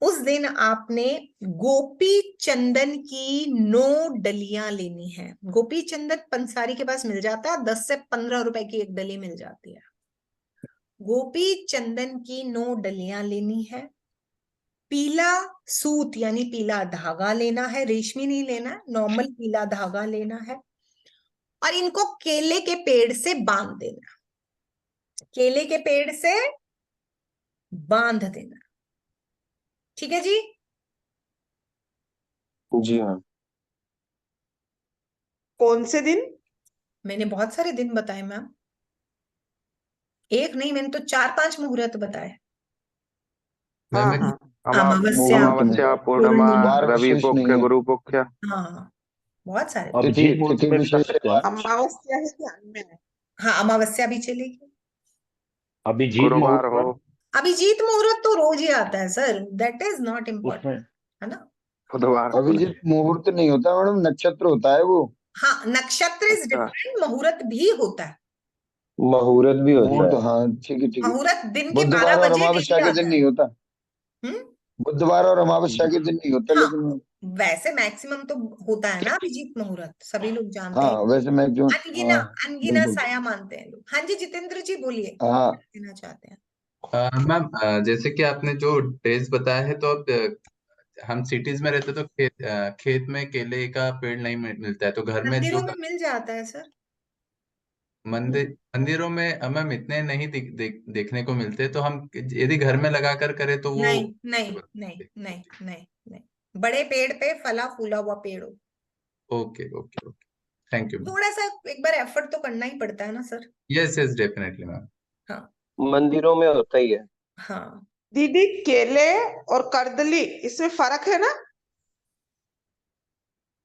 उस दिन आपने गोपी चंदन की 9 डलियां लेनी है। गोपी चंदन पंसारी के पास मिल जाता है, 10 से 15 रुपए की एक डली मिल जाती है। गोपी चंदन की 9 डलियां लेनी है। पीला सूत यानी पीला धागा लेना है, रेशमी नहीं लेना, नॉर्मल पीला धागा लेना है, और इनको केले के पेड़ से बांध देना, केले के पेड़ से बांध देना। ठीक है जी? जी हाँ। कौन से दिन? मैंने बहुत सारे दिन बताए मैम, एक नहीं, मैंने तो 4-5 मुहूर्त बताए। हाँ हाँ। अमावस्या, अमावस्या, पूर्णिमा, पूर्णिमा, वार रवि विशेष नहीं पुख्य, है। गुरु पुख्य। हाँ, बहुत सारे। तिथि मुहूर्त तिथि में भी कर विशेष है सकते हैं क्या? आप? अमावस्या ही ध्यान में है। हाँ, अमावस्या भी चलेगी। अभिजीत गुरुवार मुहूर्त हो। पर अभिजीत मुहूर्त तो रोज ही आता है sir, that is not important, उसमें है ना? बुधवार। अभिजीत मुहूर्त नहीं होता मैडम, नक्षत्र होता है वो। हाँ, नक्षत्र इज अच्छा। डिफरेंट, मुहूर्त भी होता है। मुहूर्त भी मुहूर्त, हाँ ठीक है ठीक है। मुहूर्त दिन के बुधवार 12 और बजे अमावस्या डेली के दिन आता है। नहीं होता। हम्म। बुधवार और अमावस्या के दिन नहीं होता हाँ, लेकिन। वैसे मैक्सिमम तो होता है ना अभिजीत मुहूर्त, सभी लोग जानते हाँ हैं। वैसे मैं जो, अनगिना, हाँ अनगिना बिल्कुल। साया मानते हैं लोग। हाँ जी, जितेंद्र जी बोलिए, हाँ कहना चाहते हैं। मैम, जैसे कि आपने जो डेज बताया है, तो अब हम सिटीज में रहते तो खेत में केले का पेड़ नहीं मिलता है, तो घर में जो मंदिरों में मिल जाता है सर। मंदिरों में मैम इतने नहीं देखने को मिलते, तो हम यदि घर में लगा कर करें तो वो। नहीं नहीं नहीं नहीं नहीं नहीं, बड़े पेड़ पे फला फूला हुआ पेड़ हो। Okay okay okay, thank you ma'am. थोड़ा सा एक बार एफर्ट तो करना ही पड़ता है ना sir. Yes yes, definitely ma'am. हाँ मंदिरों में होता ही है। हाँ। दीदी, केले और कर्दली इसमें फर्क है ना?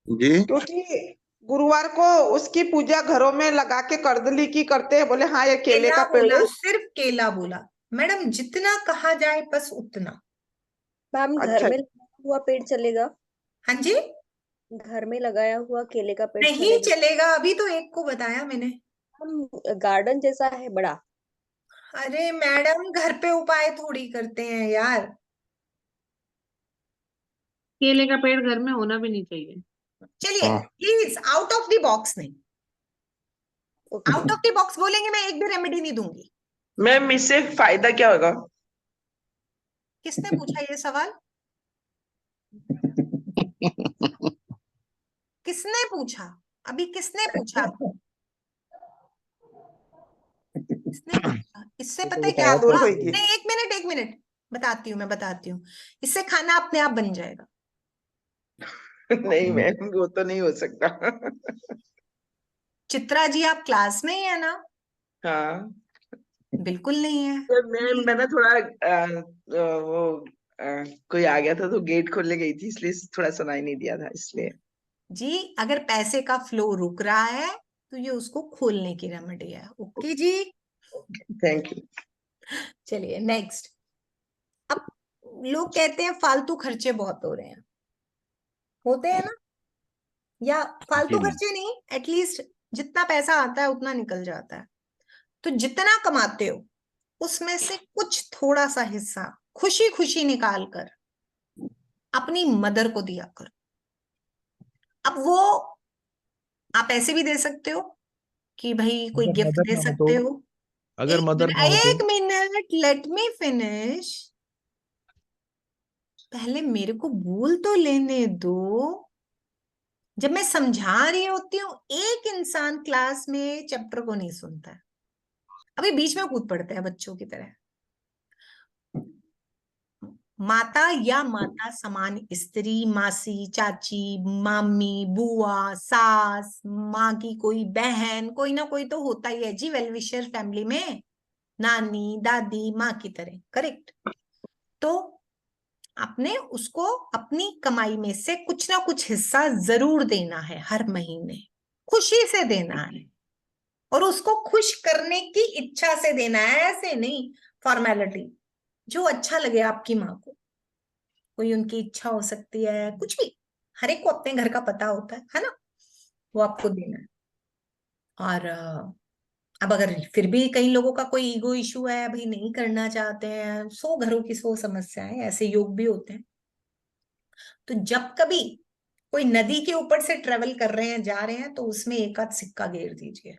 जी। क्योंकि गुरुवार को उसकी पूजा घरों में लगा के कर्दली की करते हैं, बोले हाँ ये केले केला का पेड़ बोला, है। सिर्फ केला बोला मैडम, जितना कहा जाए बस उतना। मैम, घर अच्छा। में लगाया हुआ पेड़ चलेगा? हाँ जी, घर में लगाया हुआ केले का पेड़ नहीं चलेगा? चलेगा, अभी तो एक को बताया मैंने। हम गार्डन जैसा है बड़ा। अरे मैडम, घर पे उपाय थोड़ी करते हैं यार। केले का पेड़ घर में होना भी नहीं चाहिए। चलिए, हाँ। Please out of the box नहीं, okay. Out of the box बोलेंगे, मैं एक भी रेमेडी नहीं दूंगी। मैम, इससे फायदा क्या होगा? किसने पूछा ये सवाल? किसने पूछा? अभी किसने पूछा? किसने पूछा? इससे पता है क्या तो होगा? होगी। नहीं, एक मिनट, बताती हूँ, मैं बताती हूँ। इससे खाना अपने आप बन जाएगा। नहीं मैम, वो तो नहीं हो सकता। चित्रा जी, आप क्लास में ही है ना? हाँ बिल्कुल नहीं है। तो मैम, मैं ना थोड़ा वो कोई आ गया था तो गेट खोलने गई थी, इसलिए थोड़ा सुनाई नहीं दिया था, इसलिए। जी अगर पैसे का फ्लो रुक रहा है तो ये उसको खोलने की रेमेडी है। ओके जी, थैंक यू। चलिए नेक्स्ट। अब लोग कहते हैं फालतू खर्चे बहुत हो रहे हैं, होते हैं ना, या फालतू जी मैम। खर्चे नहीं, एटलीस्ट जितना पैसा आता है उतना निकल जाता है। तो जितना कमाते हो उसमें से कुछ थोड़ा सा हिस्सा खुशी खुशी निकाल कर अपनी मदर को दिया करो। अब वो आप ऐसे भी दे सकते हो कि भाई कोई अगर गिफ्ट मदर दे ना हो सकते तो? हो। अगर मदर ना हो तो? एक मिनट, लेट मी फिनिश, पहले मेरे को बोल तो लेने दो। जब मैं समझा रही होती हूँ एक इंसान क्लास में चैप्टर को नहीं सुनता है, अभी बीच में कूद पड़ता है बच्चों की तरह। माता या माता समान स्त्री, मासी, चाची, मामी, बुआ, सास, माँ की कोई बहन, कोई ना कोई तो होता ही है जी वेलविशर फैमिली में, नानी, दादी, माँ की तरह, करेक्ट। तो आपने उसको अपनी कमाई में से कुछ ना कुछ हिस्सा जरूर देना है, हर महीने खुशी से देना है, और उसको खुश करने की इच्छा से देना है, ऐसे नहीं फॉर्मेलिटी। जो अच्छा लगे आपकी माँ को, कोई उनकी इच्छा हो सकती है, कुछ भी, हर एक को अपने घर का पता होता है ना, वो आपको देना है। और अब अगर फिर भी कई लोगों का कोई ईगो इशू है, भाई नहीं करना चाहते हैं, 100 घरों की 100 समस्याएं, ऐसे योग भी होते हैं। तो जब कभी कोई नदी के ऊपर से ट्रेवल कर रहे हैं, जा रहे हैं, तो उसमें एक आध सिक्का गेर दीजिए,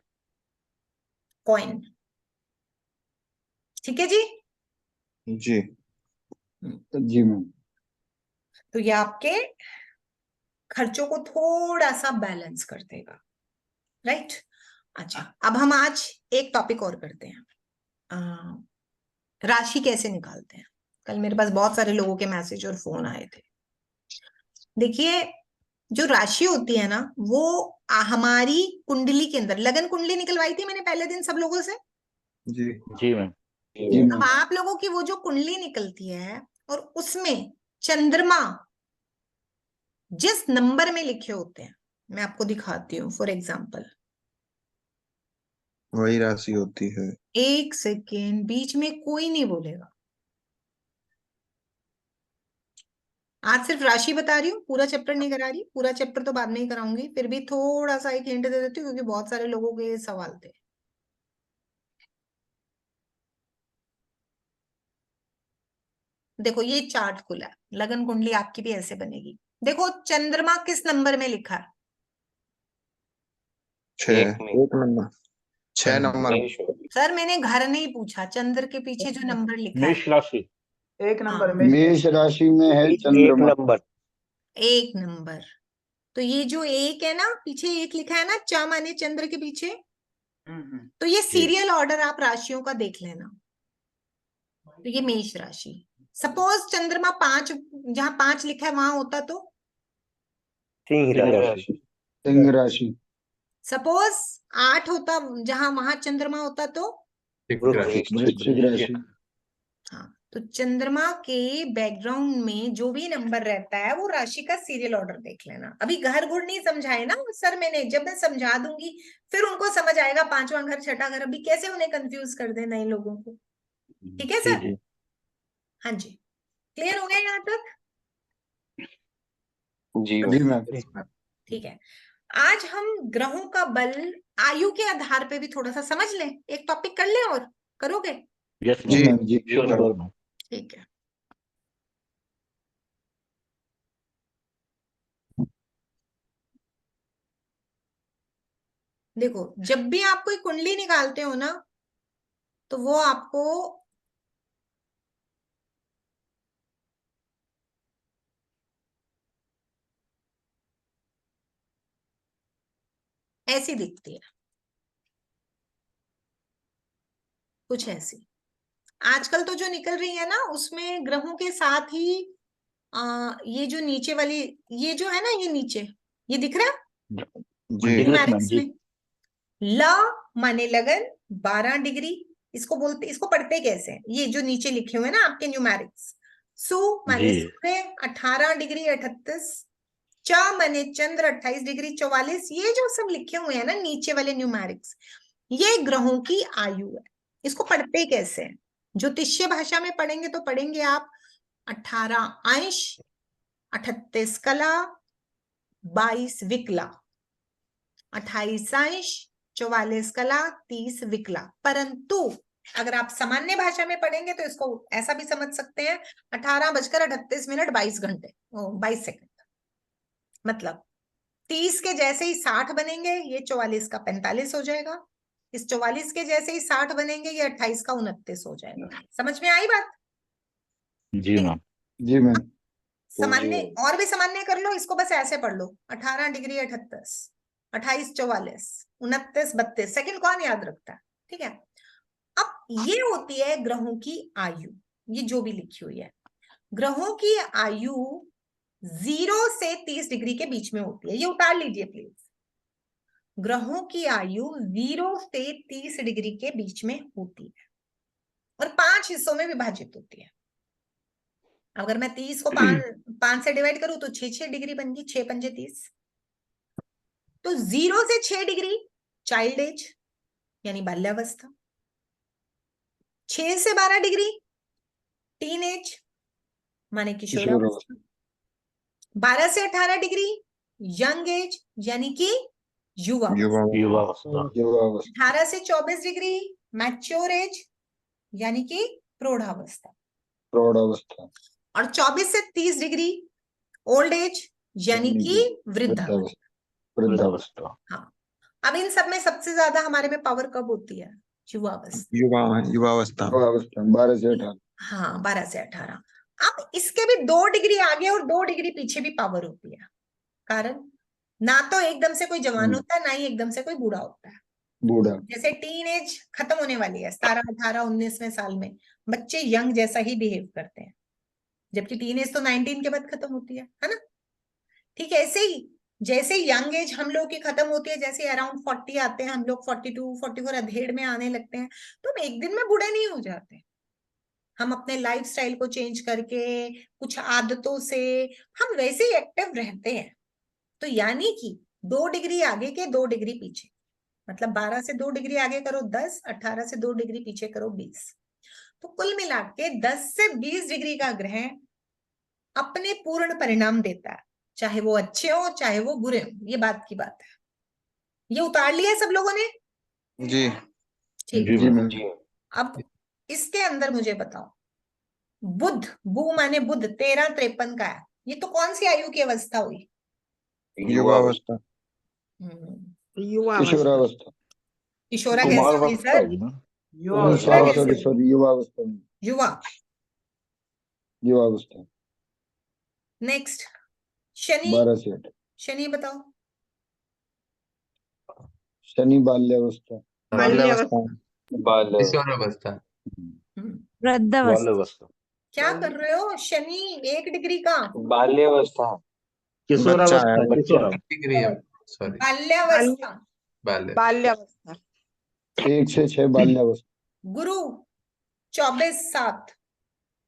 कॉइन। ठीक है जी? जी जी मैम। तो ये आपके खर्चों को थोड़ा सा बैलेंस कर देगा, राइट? अच्छा, अब हम आज एक टॉपिक और करते हैं, राशि कैसे निकालते हैं। कल मेरे पास बहुत सारे लोगों के मैसेज और फोन आए थे। देखिए, जो राशि होती है ना, वो हमारी कुंडली के अंदर, लगन कुंडली निकलवाई थी मैंने पहले दिन सब लोगों से। जी जी मैम। अब आप लोगों की वो जो कुंडली निकलती है, और उसमें चंद्रमा जिस नंबर में लिखे होते हैं, मैं आपको दिखाती हूँ फॉर एग्जाम्पल। वही राशि होती है। एक सेकेंड, बीच में कोई नहीं बोलेगा। आज सिर्फ राशि बता रही हूँ, पूरा चैप्टर नहीं करा रही, पूरा चैप्टर तो बाद में ही कराऊंगी, फिर भी थोड़ा सा एक हिंट दे देती हूँ क्योंकि बहुत सारे लोगों के सवाल थे। देखो ये चार्ट खुला है, लगन कुंडली आपकी भी ऐसे बनेगी। देखो चंद्रमा किस नंबर में लिखा है? 6 एक नंबर 6 नंबर। सर मैंने घर नहीं पूछा, चंद्र के पीछे जो नंबर लिखा है। मेष राशि। एक नंबर हाँ, में। मेष राशि में है चंद्रमा। एक नंबर। तो ये जो एक है ना, पीछे एक लिखा है ना, चा माने चंद्र के पीछे, तो ये सीरियल ऑर्डर आप राशियों का देख लेना। तो ये मेष राशि, सपोज चंद्रमा 5, जहां 5 लिखा है वहां होता तो सिंह राशि। सिंह राशि। सपोज 8 होता, जहां वहां चंद्रमा होता तो वृश्चिक राशि। हाँ, तो चंद्रमा के बैकग्राउंड में जो भी नंबर रहता है वो राशि का सीरियल ऑर्डर देख लेना। अभी घर घुर नहीं समझाए ना सर मैंने, जब मैं समझा दूंगी फिर उनको समझ आएगा, 5वां घर 6ठा घर, अभी कैसे उन्हें कंफ्यूज कर दे नए लोगों को। ठीक है सर? हाँ जी, क्लियर हो गया यहाँ तक? जी जी मैम। ठीक है, आज हम ग्रहों का बल आयु के आधार पे भी थोड़ा सा समझ लें, एक टॉपिक कर लें, और करोगे? जी मैम। जी ठीक है। देखो, जब भी आप कोई कुंडली निकालते हो ना, तो वो आपको ऐसी दिखती है, कुछ ऐसी। आजकल तो जो निकल रही है ना, उसमें ग्रहों के साथ ही ये जो नीचे वाली, ये जो है ना, ये नीचे, ये दिख रहा है न्यूमेरिक्स में, ला माने लगन 12 डिग्री, इसको बोलते, इसको पढ़ते कैसे हैं, ये जो नीचे लिखे हुए हैं ना आपके न्यूमेरिक्स, सु माने सूर्य 18°38, च माने चंद्र 28°44। ये जो सब लिखे हुए हैं ना नीचे वाले न्यूमेरिक्स, ये ग्रहों की आयु है। इसको पढ़ते कैसे हैं? ज्योतिषीय भाषा में पढ़ेंगे तो पढ़ेंगे आप 18 अंश, 38 कला, 22 विकला, 28 अंश, 44 कला, 30 विकला। परंतु अगर आप सामान्य भाषा में पढ़ेंगे तो इसको ऐसा भी समझ सकते हैं 18:38 22 घंटे 22 सेकंड। मतलब 30 के जैसे ही 60 बनेंगे, ये 44 का 45 हो जाएगा। इस 44 के जैसे ही 60 बनेंगे, ये 28 का 29 हो जाएगा। समझ में आई बात? जी मैम। जी मैम। सामान्य और भी सामान्य कर लो, इसको बस ऐसे पढ़ लो 18°38, 28 44, 29 32। सेकंड कौन याद रखता है? ठीक है। अब ये होती है ग्रहों की आयु, ये जो भी लिखी हुई है। ग्रहों की आयु 0 से 30 डिग्री के बीच में होती है। ये उतार लीजिए प्लीज। ग्रहों की आयु 0 से 30 डिग्री के बीच में होती है और 5 हिस्सों में विभाजित होती है। अगर मैं 30 को 5 से डिवाइड करूं तो 6 डिग्री बन गई, 6 पंजे 30। तो 0 से 6 डिग्री चाइल्ड एज यानी बाल्यावस्था, 6 से 12 डिग्री टीन एज माने किशोरावस्था, 12 से 18 डिग्री यंग एज यानी कि युवावस्था, 18 से 24 डिग्री मैच्योर एज यानी कि प्रौढ़ावस्था, और 24 से 30 डिग्री ओल्ड एज यानी कि वृद्धावस्था। हाँ, अब इन सब में सबसे ज्यादा हमारे में पावर कब होती है? युवावस्था 12 से 18। हाँ, 12 से 18। अब इसके भी 2 डिग्री आगे और 2 डिग्री पीछे भी पावर होती है। कारण ना तो एकदम से कोई जवान होता है, ना ही एकदम से कोई बूढ़ा होता है। जैसे टीन एज खत्म होने वाली है 17 18 19वें साल में, बच्चे यंग जैसा ही बिहेव करते हैं, जबकि टीन एज तो 19 के बाद खत्म होती है ना। ठीक है, ऐसे ही जैसे यंग एज हम लोग की खत्म होती है, जैसे अराउंड 40 आते हैं हम लोग, 42 44 अधेड़ में आने लगते हैं, तो हम एक दिन में बूढ़े नहीं हो जाते। हम अपने लाइफस्टाइल को चेंज करके कुछ आदतों से हम वैसे ही एक्टिव रहते हैं। तो यानी कि 2 डिग्री आगे के 2 डिग्री पीछे, मतलब 12 से 2 डिग्री आगे करो 10, 18 से 2 डिग्री पीछे करो 20। तो कुल मिला के 10 से 20 डिग्री का ग्रहण अपने पूर्ण परिणाम देता है, चाहे वो अच्छे हो चाहे वो बुरे हो। ये बात की बात है। ये उतार लिया सब लोगों ने? जी। ठीक। अब इसके अंदर मुझे बताओ, बुध, बु माने बुध 13-53 का है, ये तो कौन सी आयु की अवस्था हुई? युवावस्था। युवावस्था। किशोरा कैसे हुई सर? युवावस्था। नेक्स्ट शनि। 12 से 18। शनि बताओ। शनि बाल्यावस्था। किशोरावस्था। वृद्धावस्था। क्या कर रहे हो? शनि 1 डिग्री का बाल्यावस्था। किशोरावस्था। डिग्री है, सॉरी, बाल्यावस्था। बाल्यावस्था। 1 से 6 बाल्यावस्था। गुरु 24-7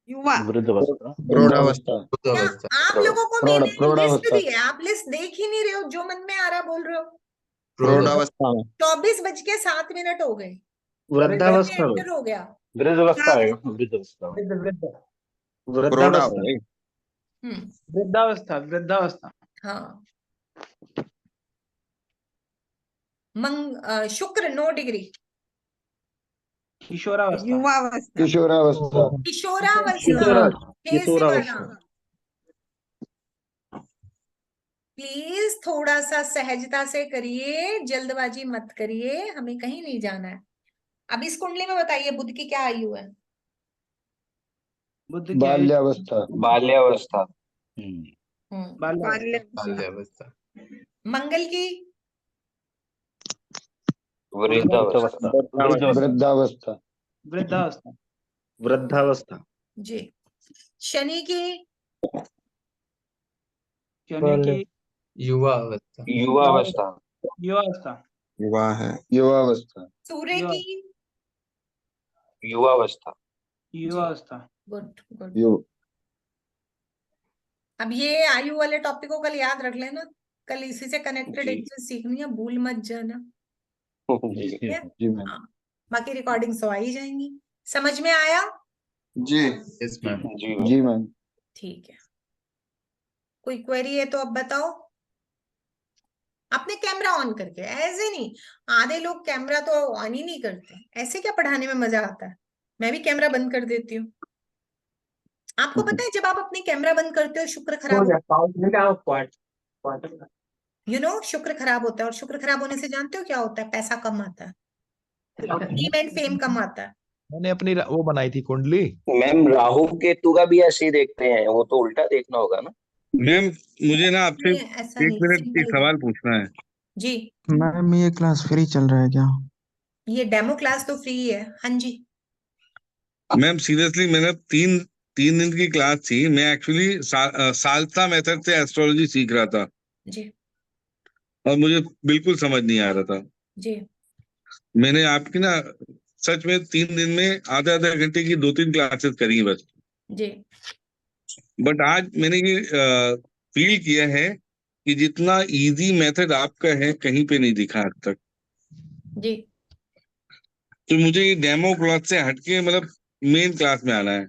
युवा। प्रौढ़ावस्था। क्या आप लोगों को मैंने लिस्ट दी है, आप लिस्ट देख ही नहीं रहे हो, जो मन में आ रहा बोल रहे हो। प्रौढ़ावस्था। 24:07 हो गए, वृद्धावस्था। एंटर हो गया। वृद्धावस्था है। वृद्धावस्था। हाँ। शुक्र 9 डिग्री। किशोरावस्था। युवावस्था। किशोरावस्था। किशोरावस्था। प्लीज थोड़ा सा सहजता से करिए, जल्दबाजी मत करिए, हमें कहीं नहीं जाना है। अब इस कुंडली में बताइए बुध की क्या आयु है? बाल्यावस्था। बाल्यावस्था। बाल्यावस्था। मंगल की? वृद्धावस्था। वृद्धावस्था। जी। शनि की? युवावस्था। युवावस्था। सूर्य की? युवावस्था। Good good. अब ये आयु वाले टॉपिक को कल याद रख लेना, कल इसी से कनेक्टेड जी। एक चीज सीखनी है, भूल मत जाना। जी ठीक है, जी मैम। हाँ, बाकी रिकॉर्डिंग तो आ ही जाएंगी। समझ में आया? जी यस मैम। जी मैम। जी मैम। ठीक है, कोई क्वेरी है तो अब बताओ। अपने कैमरा ऑन करके, ऐसे नहीं, आधे लोग कैमरा तो ऑन ही नहीं करते, ऐसे क्या पढ़ाने में मजा आता है। मैं भी कैमरा बंद कर देती हूँ। आपको पता है जब आप अपने कैमरा बंद करते हो शुक्र खराब, शुक्र खराब होता है, और शुक्र खराब होने से जानते हो क्या होता है? पैसा कम आता है, फेम एंड फेम कम आता है। मैंने अपनी वो बनाई थी कुंडली। मैम राहु केतु का भी ऐसे ही देखते हैं, वो तो उल्टा देखना होगा ना। मैम मुझे ना आपसे नहीं, ऐसा एक नहीं, मिनट सिंपल एक ही सवाल पूछना है। जी। मैम ये क्लास फ्री चल रहा है क्या? ये डेमो क्लास तो फ्री है, हाँ जी। मैम सीरियसली मैंने तीन तीन दिन की क्लास थी। मैं एक्चुअली सालसा मेथड से एस्ट्रोलॉजी सीख रहा था जी और मुझे बिल्कुल समझ नहीं आ रहा था। जी मैंने आपकी ना सच में 3 दिन में आधा आधा घंटे की 2-3 क्लासेस करी हैं बस। जी बट आज मैंने ये फील किया है कि जितना इजी मेथड आपका है कहीं पे नहीं दिखा आज तक। जी। तो मुझे ये डेमो क्लास से हटके मतलब मेन क्लास में आना है।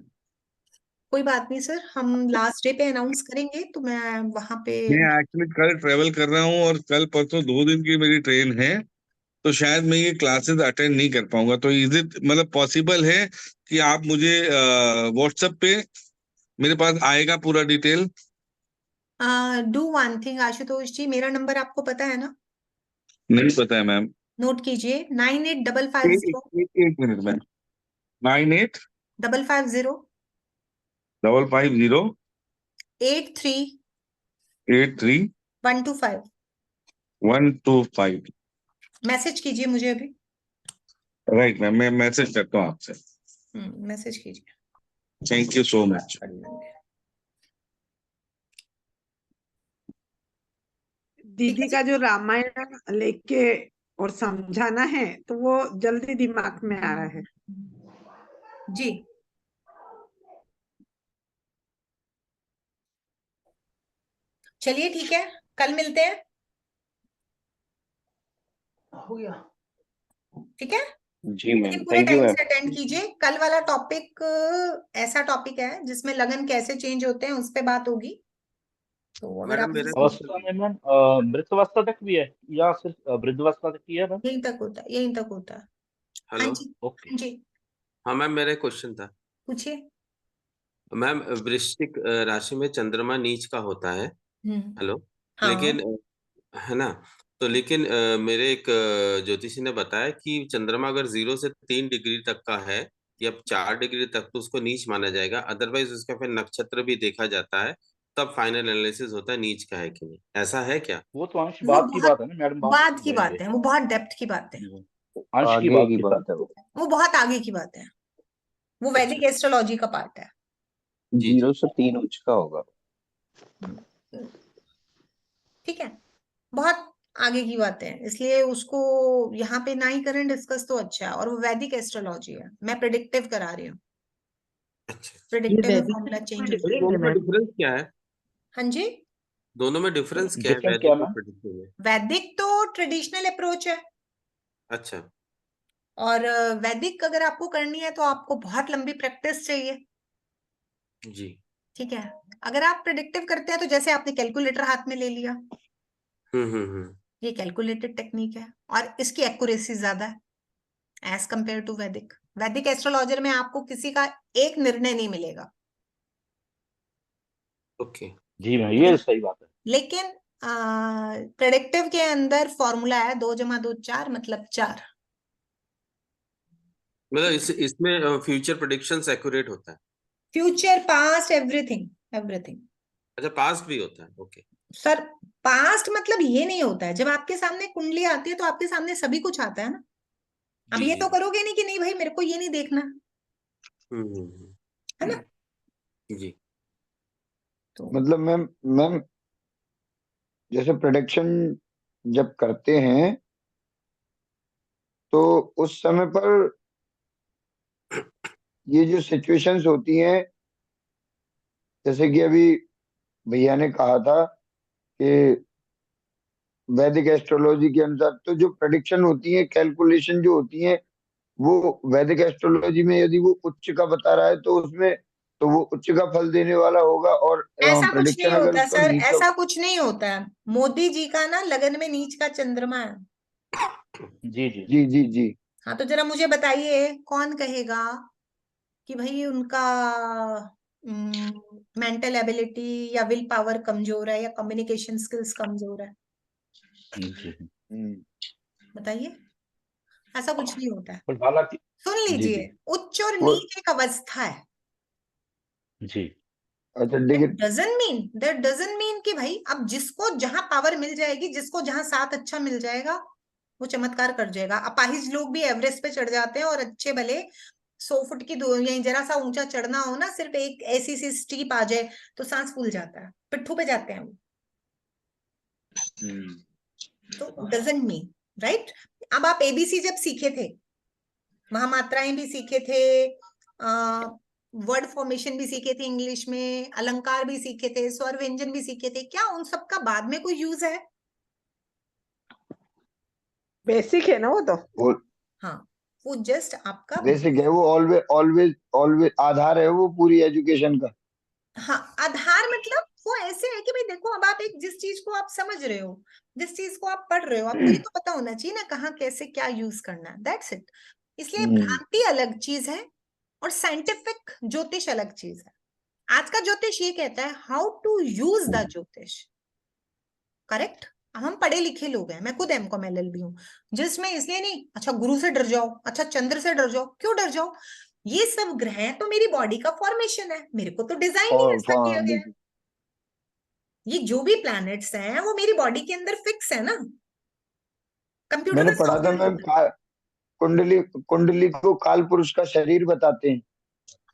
कोई बात नहीं सर, हम लास्ट डे पे अनाउंस करेंगे तो मैं वहां पे। मैं एक्चुअली कल ट्रेवल कर रहा हूँ और कल परसों 2 दिन की मेरी ट्रेन है, तो शायद मैं ये क्लासेस अटेंड नहीं कर पाऊंगा। तो इज इट मतलब पॉसिबल है कि आप मुझे व्हाट्सएप पे मेरे पास आएगा पूरा detail? Do one thing Ashutosh ji, मेरा नंबर आपको पता है ना? नहीं पता है मैम। नोट कीजिए, एक 98550550 मिनट मैम। 98 550 550 83 83 125। 125। मैसेज कीजिए मुझे अभी। राइट मैम, मैं मैसेज करता हूँ आपसे। मैसेज कीजिए। Thank you so much. दीदी का जो रामायण लेके और समझाना है तो वो जल्दी दिमाग में आ रहा है। जी चलिए ठीक है, कल मिलते हैं। हो गया। ठीक है, जी मैम, लेकिन पूरे थैंक यू टाइम मैम। से अटेंड कीजिए। कल वाला टॉपिक ऐसा टॉपिक है जिसमें लगन कैसे चेंज होते हैं उस पे बात होगी। तो अगर आप अवस्था में मैम वृद्धावस्था तक भी है या सिर्फ वृद्धावस्था तक ही है मैम? यहीं तक होता है, यहीं तक होता है। हाँ हेलो। जी ओके। हाँ जी, हाँ मैम, मेरा क्वेश्चन था। पूछिए। मैम वृश्चिक राशि में चंद्रमा नीच का होता है। हेलो। हाँ लेकिन है ना, तो लेकिन मेरे एक ज्योतिषी ने बताया कि चंद्रमा अगर 0 से 3 डिग्री तक का है या 4 डिग्री तक तो उसको नीच माना जाएगा। अदरवाइज उसका फिर नक्षत्र भी देखा जाता है, तब फाइनल एनालिसिस होता है नीच का है कि नहीं। ऐसा है क्या? वो तो अंश वो बात की बहुत बात है ना मैडम, बात की बात है, वो बहुत डेप्थ की बात है, अंश की आगे बात की के बात साथ। है वो। वो बहुत आगे की बात है, वो वैदिक एस्ट्रोलॉजी का पार्ट है। 0 से 3 उच्च का होगा। ठीक है, बहुत आगे की बात है, इसलिए उसको यहाँ पे ना ही करें डिस्कस तो अच्छा है। और वो वैदिक एस्ट्रोलॉजी है, मैं प्रेडिक्टिव करा रही हूँ। प्रेडिक्टिव में फॉर्मूला चेंज हो जाएगा। दोनों में डिफरेंस क्या है? हाँ जी, दोनों में डिफरेंस क्या है, डिफरेंस क्या वैदिक और मैम? प्रेडिक्टिव में? वैदिक तो ट्रेडिशनल अप्रोच है, अच्छा। और वैदिक अगर आपको करनी है तो आपको बहुत लंबी प्रैक्टिस चाहिए। जी। ठीक है, अगर आप प्रेडिक्टिव करते हैं तो जैसे आपने कैलकुलेटर हाथ में ले लिया, हम्म। ये कैलकुलेटेड टेक्निक है और इसकी एक्यूरेसी ज्यादा है एज कंपेयर टू वैदिक। वैदिक एस्ट्रोलॉजर में आपको किसी का एक निर्णय नहीं मिलेगा। ओके। जी मैम, ये सही बात है। लेकिन प्रेडिक्टिव के अंदर फॉर्मूला है 2 + 2 4 मतलब 4। मतलब इसमें फ्यूचर प्रेडिक्शंस एक्यूरेट होता है? Future past everything everything. अच्छा, पास्ट भी होता है। ओके सर पास्ट मतलब ये नहीं होता है, जब आपके सामने कुंडली आती है तो आपके सामने सभी कुछ आता है ना। अब जी ये जी। तो करोगे नहीं कि नहीं भाई मेरे को ये नहीं देखना, है ना। जी। तो मतलब मैम जैसे प्रोडक्शन जब करते हैं तो उस समय पर ये जो सिचुएशंस होती हैं, जैसे कि अभी भैया ने कहा था कि वैदिक एस्ट्रोलॉजी के अनुसार तो जो प्रेडिक्शन होती है, कैलकुलेशन जो होती है, वो वैदिक एस्ट्रोलॉजी में यदि वो उच्च का बता रहा है तो उसमें तो वो उच्च का फल देने वाला होगा, और ऐसा कुछ प्रेडिक्शन नहीं अगर होता उसका सर, नीच ऐसा कुछ नहीं होता है। मोदी जी का ना लगन में नीच का चंद्रमा है। जी जी जी जी जी। हाँ, तो जरा मुझे बताइए कौन कहेगा कि भाई उनका मेंटल एबिलिटी या विल पावर कमजोर है या कम्युनिकेशन स्किल्स कमजोर है? जी। बताइए, ऐसा कुछ नहीं होता है। पर हालांकि सुन जी लीजिए, जी उच्च और वो नीच एक अवस्था है। जी अच्छा दैट डजंट मीन कि भाई अब जिसको जहां पावर मिल जाएगी, जिसको जहां साथ अच्छा मिल जाएगा, वो चमत्कार कर जाएगा। अपाहिज लोग भी एवरेस्ट पे चढ़ जाते हैं, और अच्छे भले 100 फुट की दूर, यहीं जरा सा ऊंचा चढ़ना हो ना, सिर्फ एक ऐसी सी स्टीप आ जाए तो सांस फूल जाता है, पिट्ठू पे जाते हैं वो। तो डजंट मीन, राइट? अब आप एबीसी जब सीखे थे, महामात्राएं भी सीखे थे, वर्ड फॉर्मेशन भी सीखे थे, इंग्लिश में अलंकार भी सीखे थे, स्वर व्यंजन भी सीखे थे, क्या उन सब का बाद में कोई यूज है? बेसिक है ना वो तो। हाँ, वो जस्ट आपका बेसिक है, वो ऑलवेज ऑलवेज ऑलवेज आधार है वो पूरी एजुकेशन का। हाँ, आधार मतलब वो ऐसे है कि भाई देखो, अब आप एक जिस चीज को आप समझ रहे हो, जिस चीज को आप पढ़ रहे हो, आपको ये तो पता होना चाहिए ना कहाँ कैसे क्या यूज करना है। That's it. इसलिए भ्रांति अलग चीज है और साइंटिफिक ज्योतिष अलग चीज है। आज का ज्योतिष ये कहता है हाउ टू यूज द ज्योतिष, करेक्ट? हम पढ़े लिखे लोग हैं, मैं खुद एमकॉम एलएलबी हूँ, जिसमें इसलिए नहीं अच्छा गुरु से डर जाओ, अच्छा चंद्र से डर जाओ। क्यों डर जाओ? ये सब ग्रह तो मेरी बॉडी का फॉर्मेशन है, मेरे को तो डिजाइन ही ऐसा किया गया है। ये जो भी प्लैनेट्स हैं वो मेरी बॉडी के अंदर फिक्स है ना। कंप्यूटर मैंने का पढ़ा था सॉफ्टवेयर मैम, कुंडली कुंडली को काल पुरुष का शरीर बताते हैं।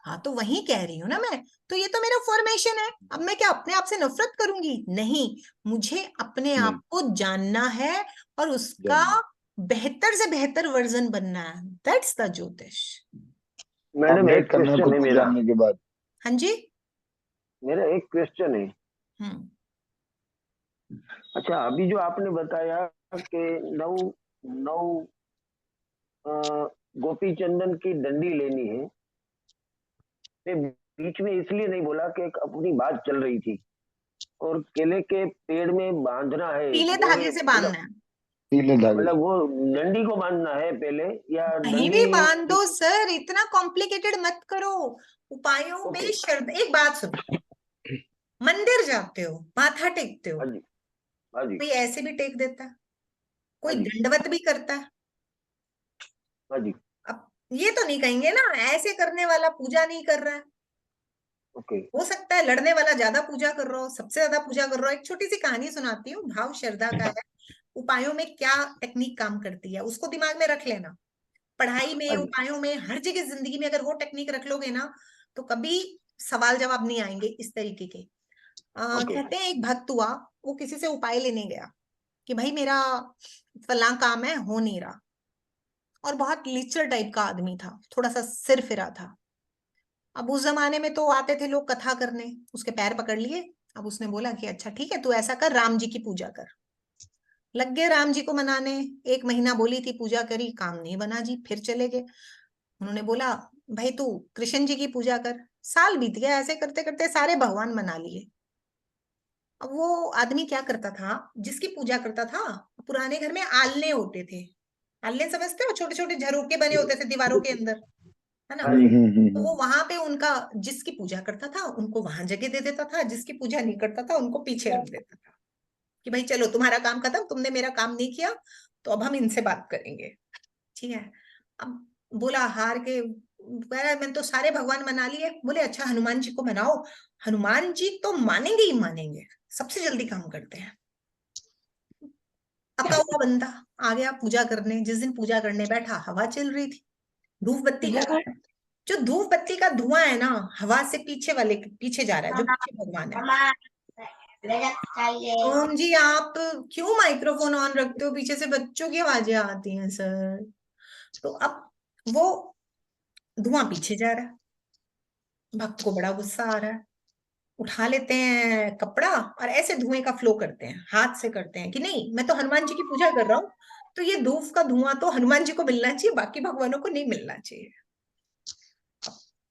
हाँ, तो वही कह रही हूँ ना मैं। तो ये तो मेरा फॉर्मेशन है। अब मैं क्या अपने आप से नफरत करूंगी? नहीं, मुझे अपने आप को जानना है और उसका बेहतर से बेहतर वर्जन बनना है। दैट्स द ज्योतिष। मैडम एक करना है क्वेश्चन खुद है को मेरा। जानने के बाद। हाँ जी। मेरा एक क्वेश्चन है। अच्छा, अभी जो आपने बताया कि नौ नौ गोपी चंदन की डंडी लेनी है, मैं बीच में इसलिए नहीं बोला कि एक अपनी बात चल रही थी, और केले के पेड़ में बांधना है, पीले धागे से बांधना है। पीले धागे, मतलब वो डंडी को बांधना है पहले, या कहीं भी बांध दो सर, इतना कॉम्प्लिकेटेड मत करो। उपायों में श्रद्धा। एक बात सुनो, मंदिर जाते हो, माथा टेकते हो, कोई ऐसे भी टेक देता है, कोई दंडवत भी करता है। अब ये तो नहीं कहेंगे ना ऐसे करने वाला पूजा नहीं कर रहा है। हो सकता है लड़ने वाला ज्यादा पूजा कर रहा हो, सबसे ज्यादा पूजा कर रहा हो। एक छोटी सी कहानी सुनाती हूँ, भाव श्रद्धा का है। उपायों में क्या टेक्निक काम करती है उसको दिमाग में रख लेना। पढ़ाई में, उपायों में, हर जगह जिंदगी में अगर वो टेक्निक रख लोगे ना, तो कभी सवाल जवाब नहीं आएंगे इस तरीके के। कहते हैं एक भक्त हुआ, वो किसी से उपाय लेने गया कि भाई मेरा फलां काम है, हो नहीं रहा। और बहुत लीचर टाइप का आदमी था, थोड़ा सा सिर फिरा था। अब उस जमाने में तो आते थे लोग कथा करने, उसके पैर पकड़ लिए। अब उसने बोला कि अच्छा ठीक है, तू ऐसा कर, राम जी की पूजा कर। लग गए राम जी को मनाने। 1 महीना बोली थी, पूजा करी, काम नहीं बना जी, फिर चले गए। उन्होंने बोला भाई तू कृष्ण जी की पूजा कर। साल बीत गया, ऐसे करते करते सारे भगवान मना लिए। अब वो आदमी क्या करता था, जिसकी पूजा करता था, पुराने घर में आलने होते थे। आलने समझते हो? छोटे छोटे झरोके बने होते थे दीवारों के अंदर, है ना? तो वो वहां पे उनका, जिसकी पूजा करता था उनको वहां जगह दे देता था, जिसकी पूजा नहीं करता था उनको पीछे रख देता था कि भाई चलो तुम्हारा काम खत्म, तुमने मेरा काम नहीं किया, तो अब हम इनसे बात करेंगे। ठीक है। अब बोला हार के, मैंने तो सारे भगवान मना लिए। बोले अच्छा हनुमान जी को मनाओ। हनुमान जी तो मानेंगे ही मानेंगे, सबसे जल्दी काम करते हैं। अका हुआ बंदा आ गया पूजा करने। जिस दिन पूजा करने बैठा, हवा चल रही थी, धूप बत्ती कर रहा है। जो धूप बत्ती का धुआं है ना, हवा से पीछे वाले पीछे जा रहा है, जो पीछे भगवान है। ओम जी, आप क्यों माइक्रोफोन ऑन रखते हो? पीछे से बच्चों की आवाजें आती हैं सर। तो अब वो धुआं पीछे जा रहा है, भक्त को बड़ा गुस्सा आ रहा है। उठा लेते हैं कपड़ा और ऐसे धुएं का फ्लो करते हैं, हाथ से करते हैं कि नहीं मैं तो हनुमान जी की पूजा कर रहा हूं, तो ये धूप का धुआं तो हनुमान जी को मिलना चाहिए, बाकी भगवानों को नहीं मिलना चाहिए।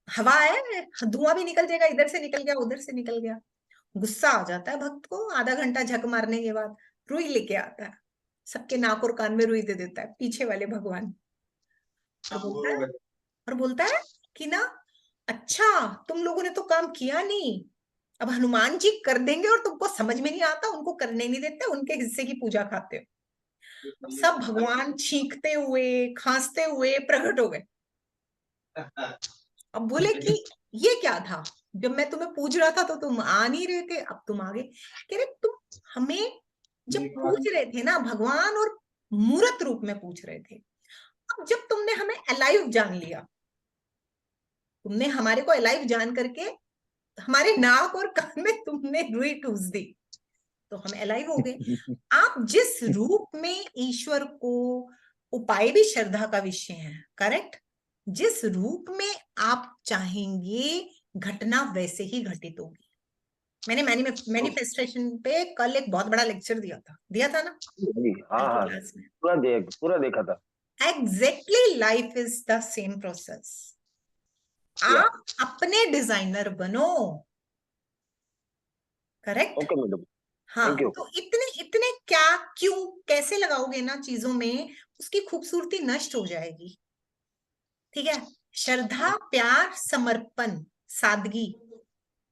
हवा है, धुआं भी निकल जाएगा, इधर से निकल गया उधर से निकल गया। गुस्सा आ जाता है भक्त को, आधा घंटा झक मारने के बाद रुई लेके आता है, सबके नाक और कान में रुई दे देता है पीछे वाले भगवान, और बोलता है कि ना अच्छा तुम लोगों ने तो काम किया नहीं, अब हनुमान जी कर देंगे और तुमको समझ में नहीं आता, उनको करने नहीं देते, उनके हिस्से की पूजा खाते हो। सब भगवान छींकते हुए खांसते हुए प्रकट हो गए। अब बोले कि ये क्या था, जब मैं तुम्हें पूज रहा था तो तुम आ नहीं रहे थे, अब तुम आ गए। कह रहे तुम हमें जब पूज रहे थे ना भगवान और मूर्त रूप में पूछ रहे थे, अब जब तुमने हमें अलाइव जान लिया, तुमने हमारे को अलाइव जान करके हमारे नाक और कान में तुमने रुई ठूस दी, तो हम अलाइव हो गए। आप जिस रूप में ईश्वर को, उपाय भी श्रद्धा का विषय है, करेक्ट, जिस रूप में आप चाहेंगे घटना वैसे ही घटित होगी। मैंने मैनिफेस्टेशन पे कल एक बहुत बड़ा लेक्चर दिया था ना। हाँ पूरा देखा था। Exactly life is the same process. आप अपने डिजाइनर बनो, करेक्ट। Okay madam. हाँ, तो इतने क्या क्यों कैसे लगाओगे ना चीजों में, उसकी खूबसूरती नष्ट हो जाएगी। ठीक है, श्रद्धा, प्यार, समर्पण, सादगी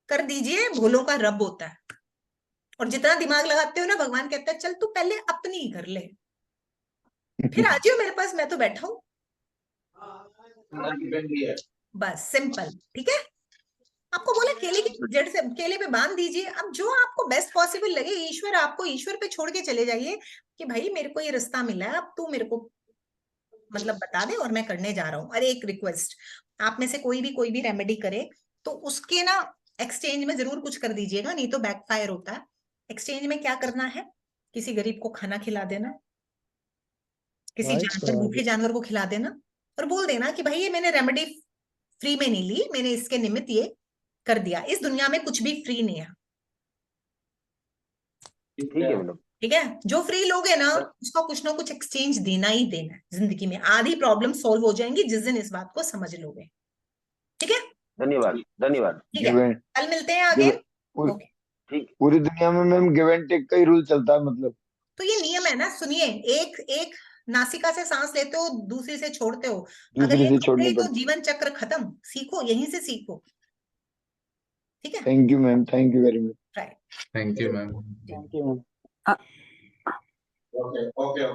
कर दीजिए, भोलों का रब होता है। और जितना दिमाग लगाते हो ना, भगवान कहता है चल तू पहले अपनी ही कर ले, फिर आ जाओ मेरे पास, मैं तो बैठा हूं। बस सिंपल। ठीक है, आपको बोला केले की जड़ से केले पे बांध दीजिए। अब जो आपको बेस्ट पॉसिबल लगे, ईश्वर आपको ईश्वर पे छोड़ के चले जाइए कि भाई मेरे को ये रास्ता मिला है, अब तू मेरे को मतलब बता दे और मैं करने जा रहा हूँ। अरे एक रिक्वेस्ट, आप में से कोई भी रेमेडी करे तो उसके ना एक्सचेंज में जरूर कुछ कर दीजिएगा, नहीं तो बैकफायर होता है। एक्सचेंज में क्या करना है, किसी गरीब को खाना खिला देना, किसी जानवर, भूखे जानवर को खिला देना, और बोल देना कि भाई ये मैंने रेमेडी फ्री में नहीं ली, मैंने इसके निमित्त ये कर दिया। इस दुनिया में कुछ भी फ्री नहीं है। ठीक है मैडम। ठीक है, जो फ्री लोगे ना उसका कुछ ना कुछ एक्सचेंज देना ही देना है जिंदगी में। आधी प्रॉब्लम सॉल्व हो जाएंगी जिस दिन इस बात को समझ लोगे। ठीक है, धन्यवाद धन्यवाद। ठीक है, कल मिलते हैं आगे। ओके, ठीक। पूरी दुनिया में मैम गिव एंड टेक का ही रूल चलता है मतलब। तो ये नियम है ना, सुनिए, एक नासिका से सांस लेते हो, दूसरी से छोड़ते हो, अगर ये छूट गई तो जीवन चक्र खत्म। सीखो, यहीं से सीखो। ठीक है, thank you ma'am, thank you very much. Right, thank you ma'am. Thank you ma'am. Okay okay.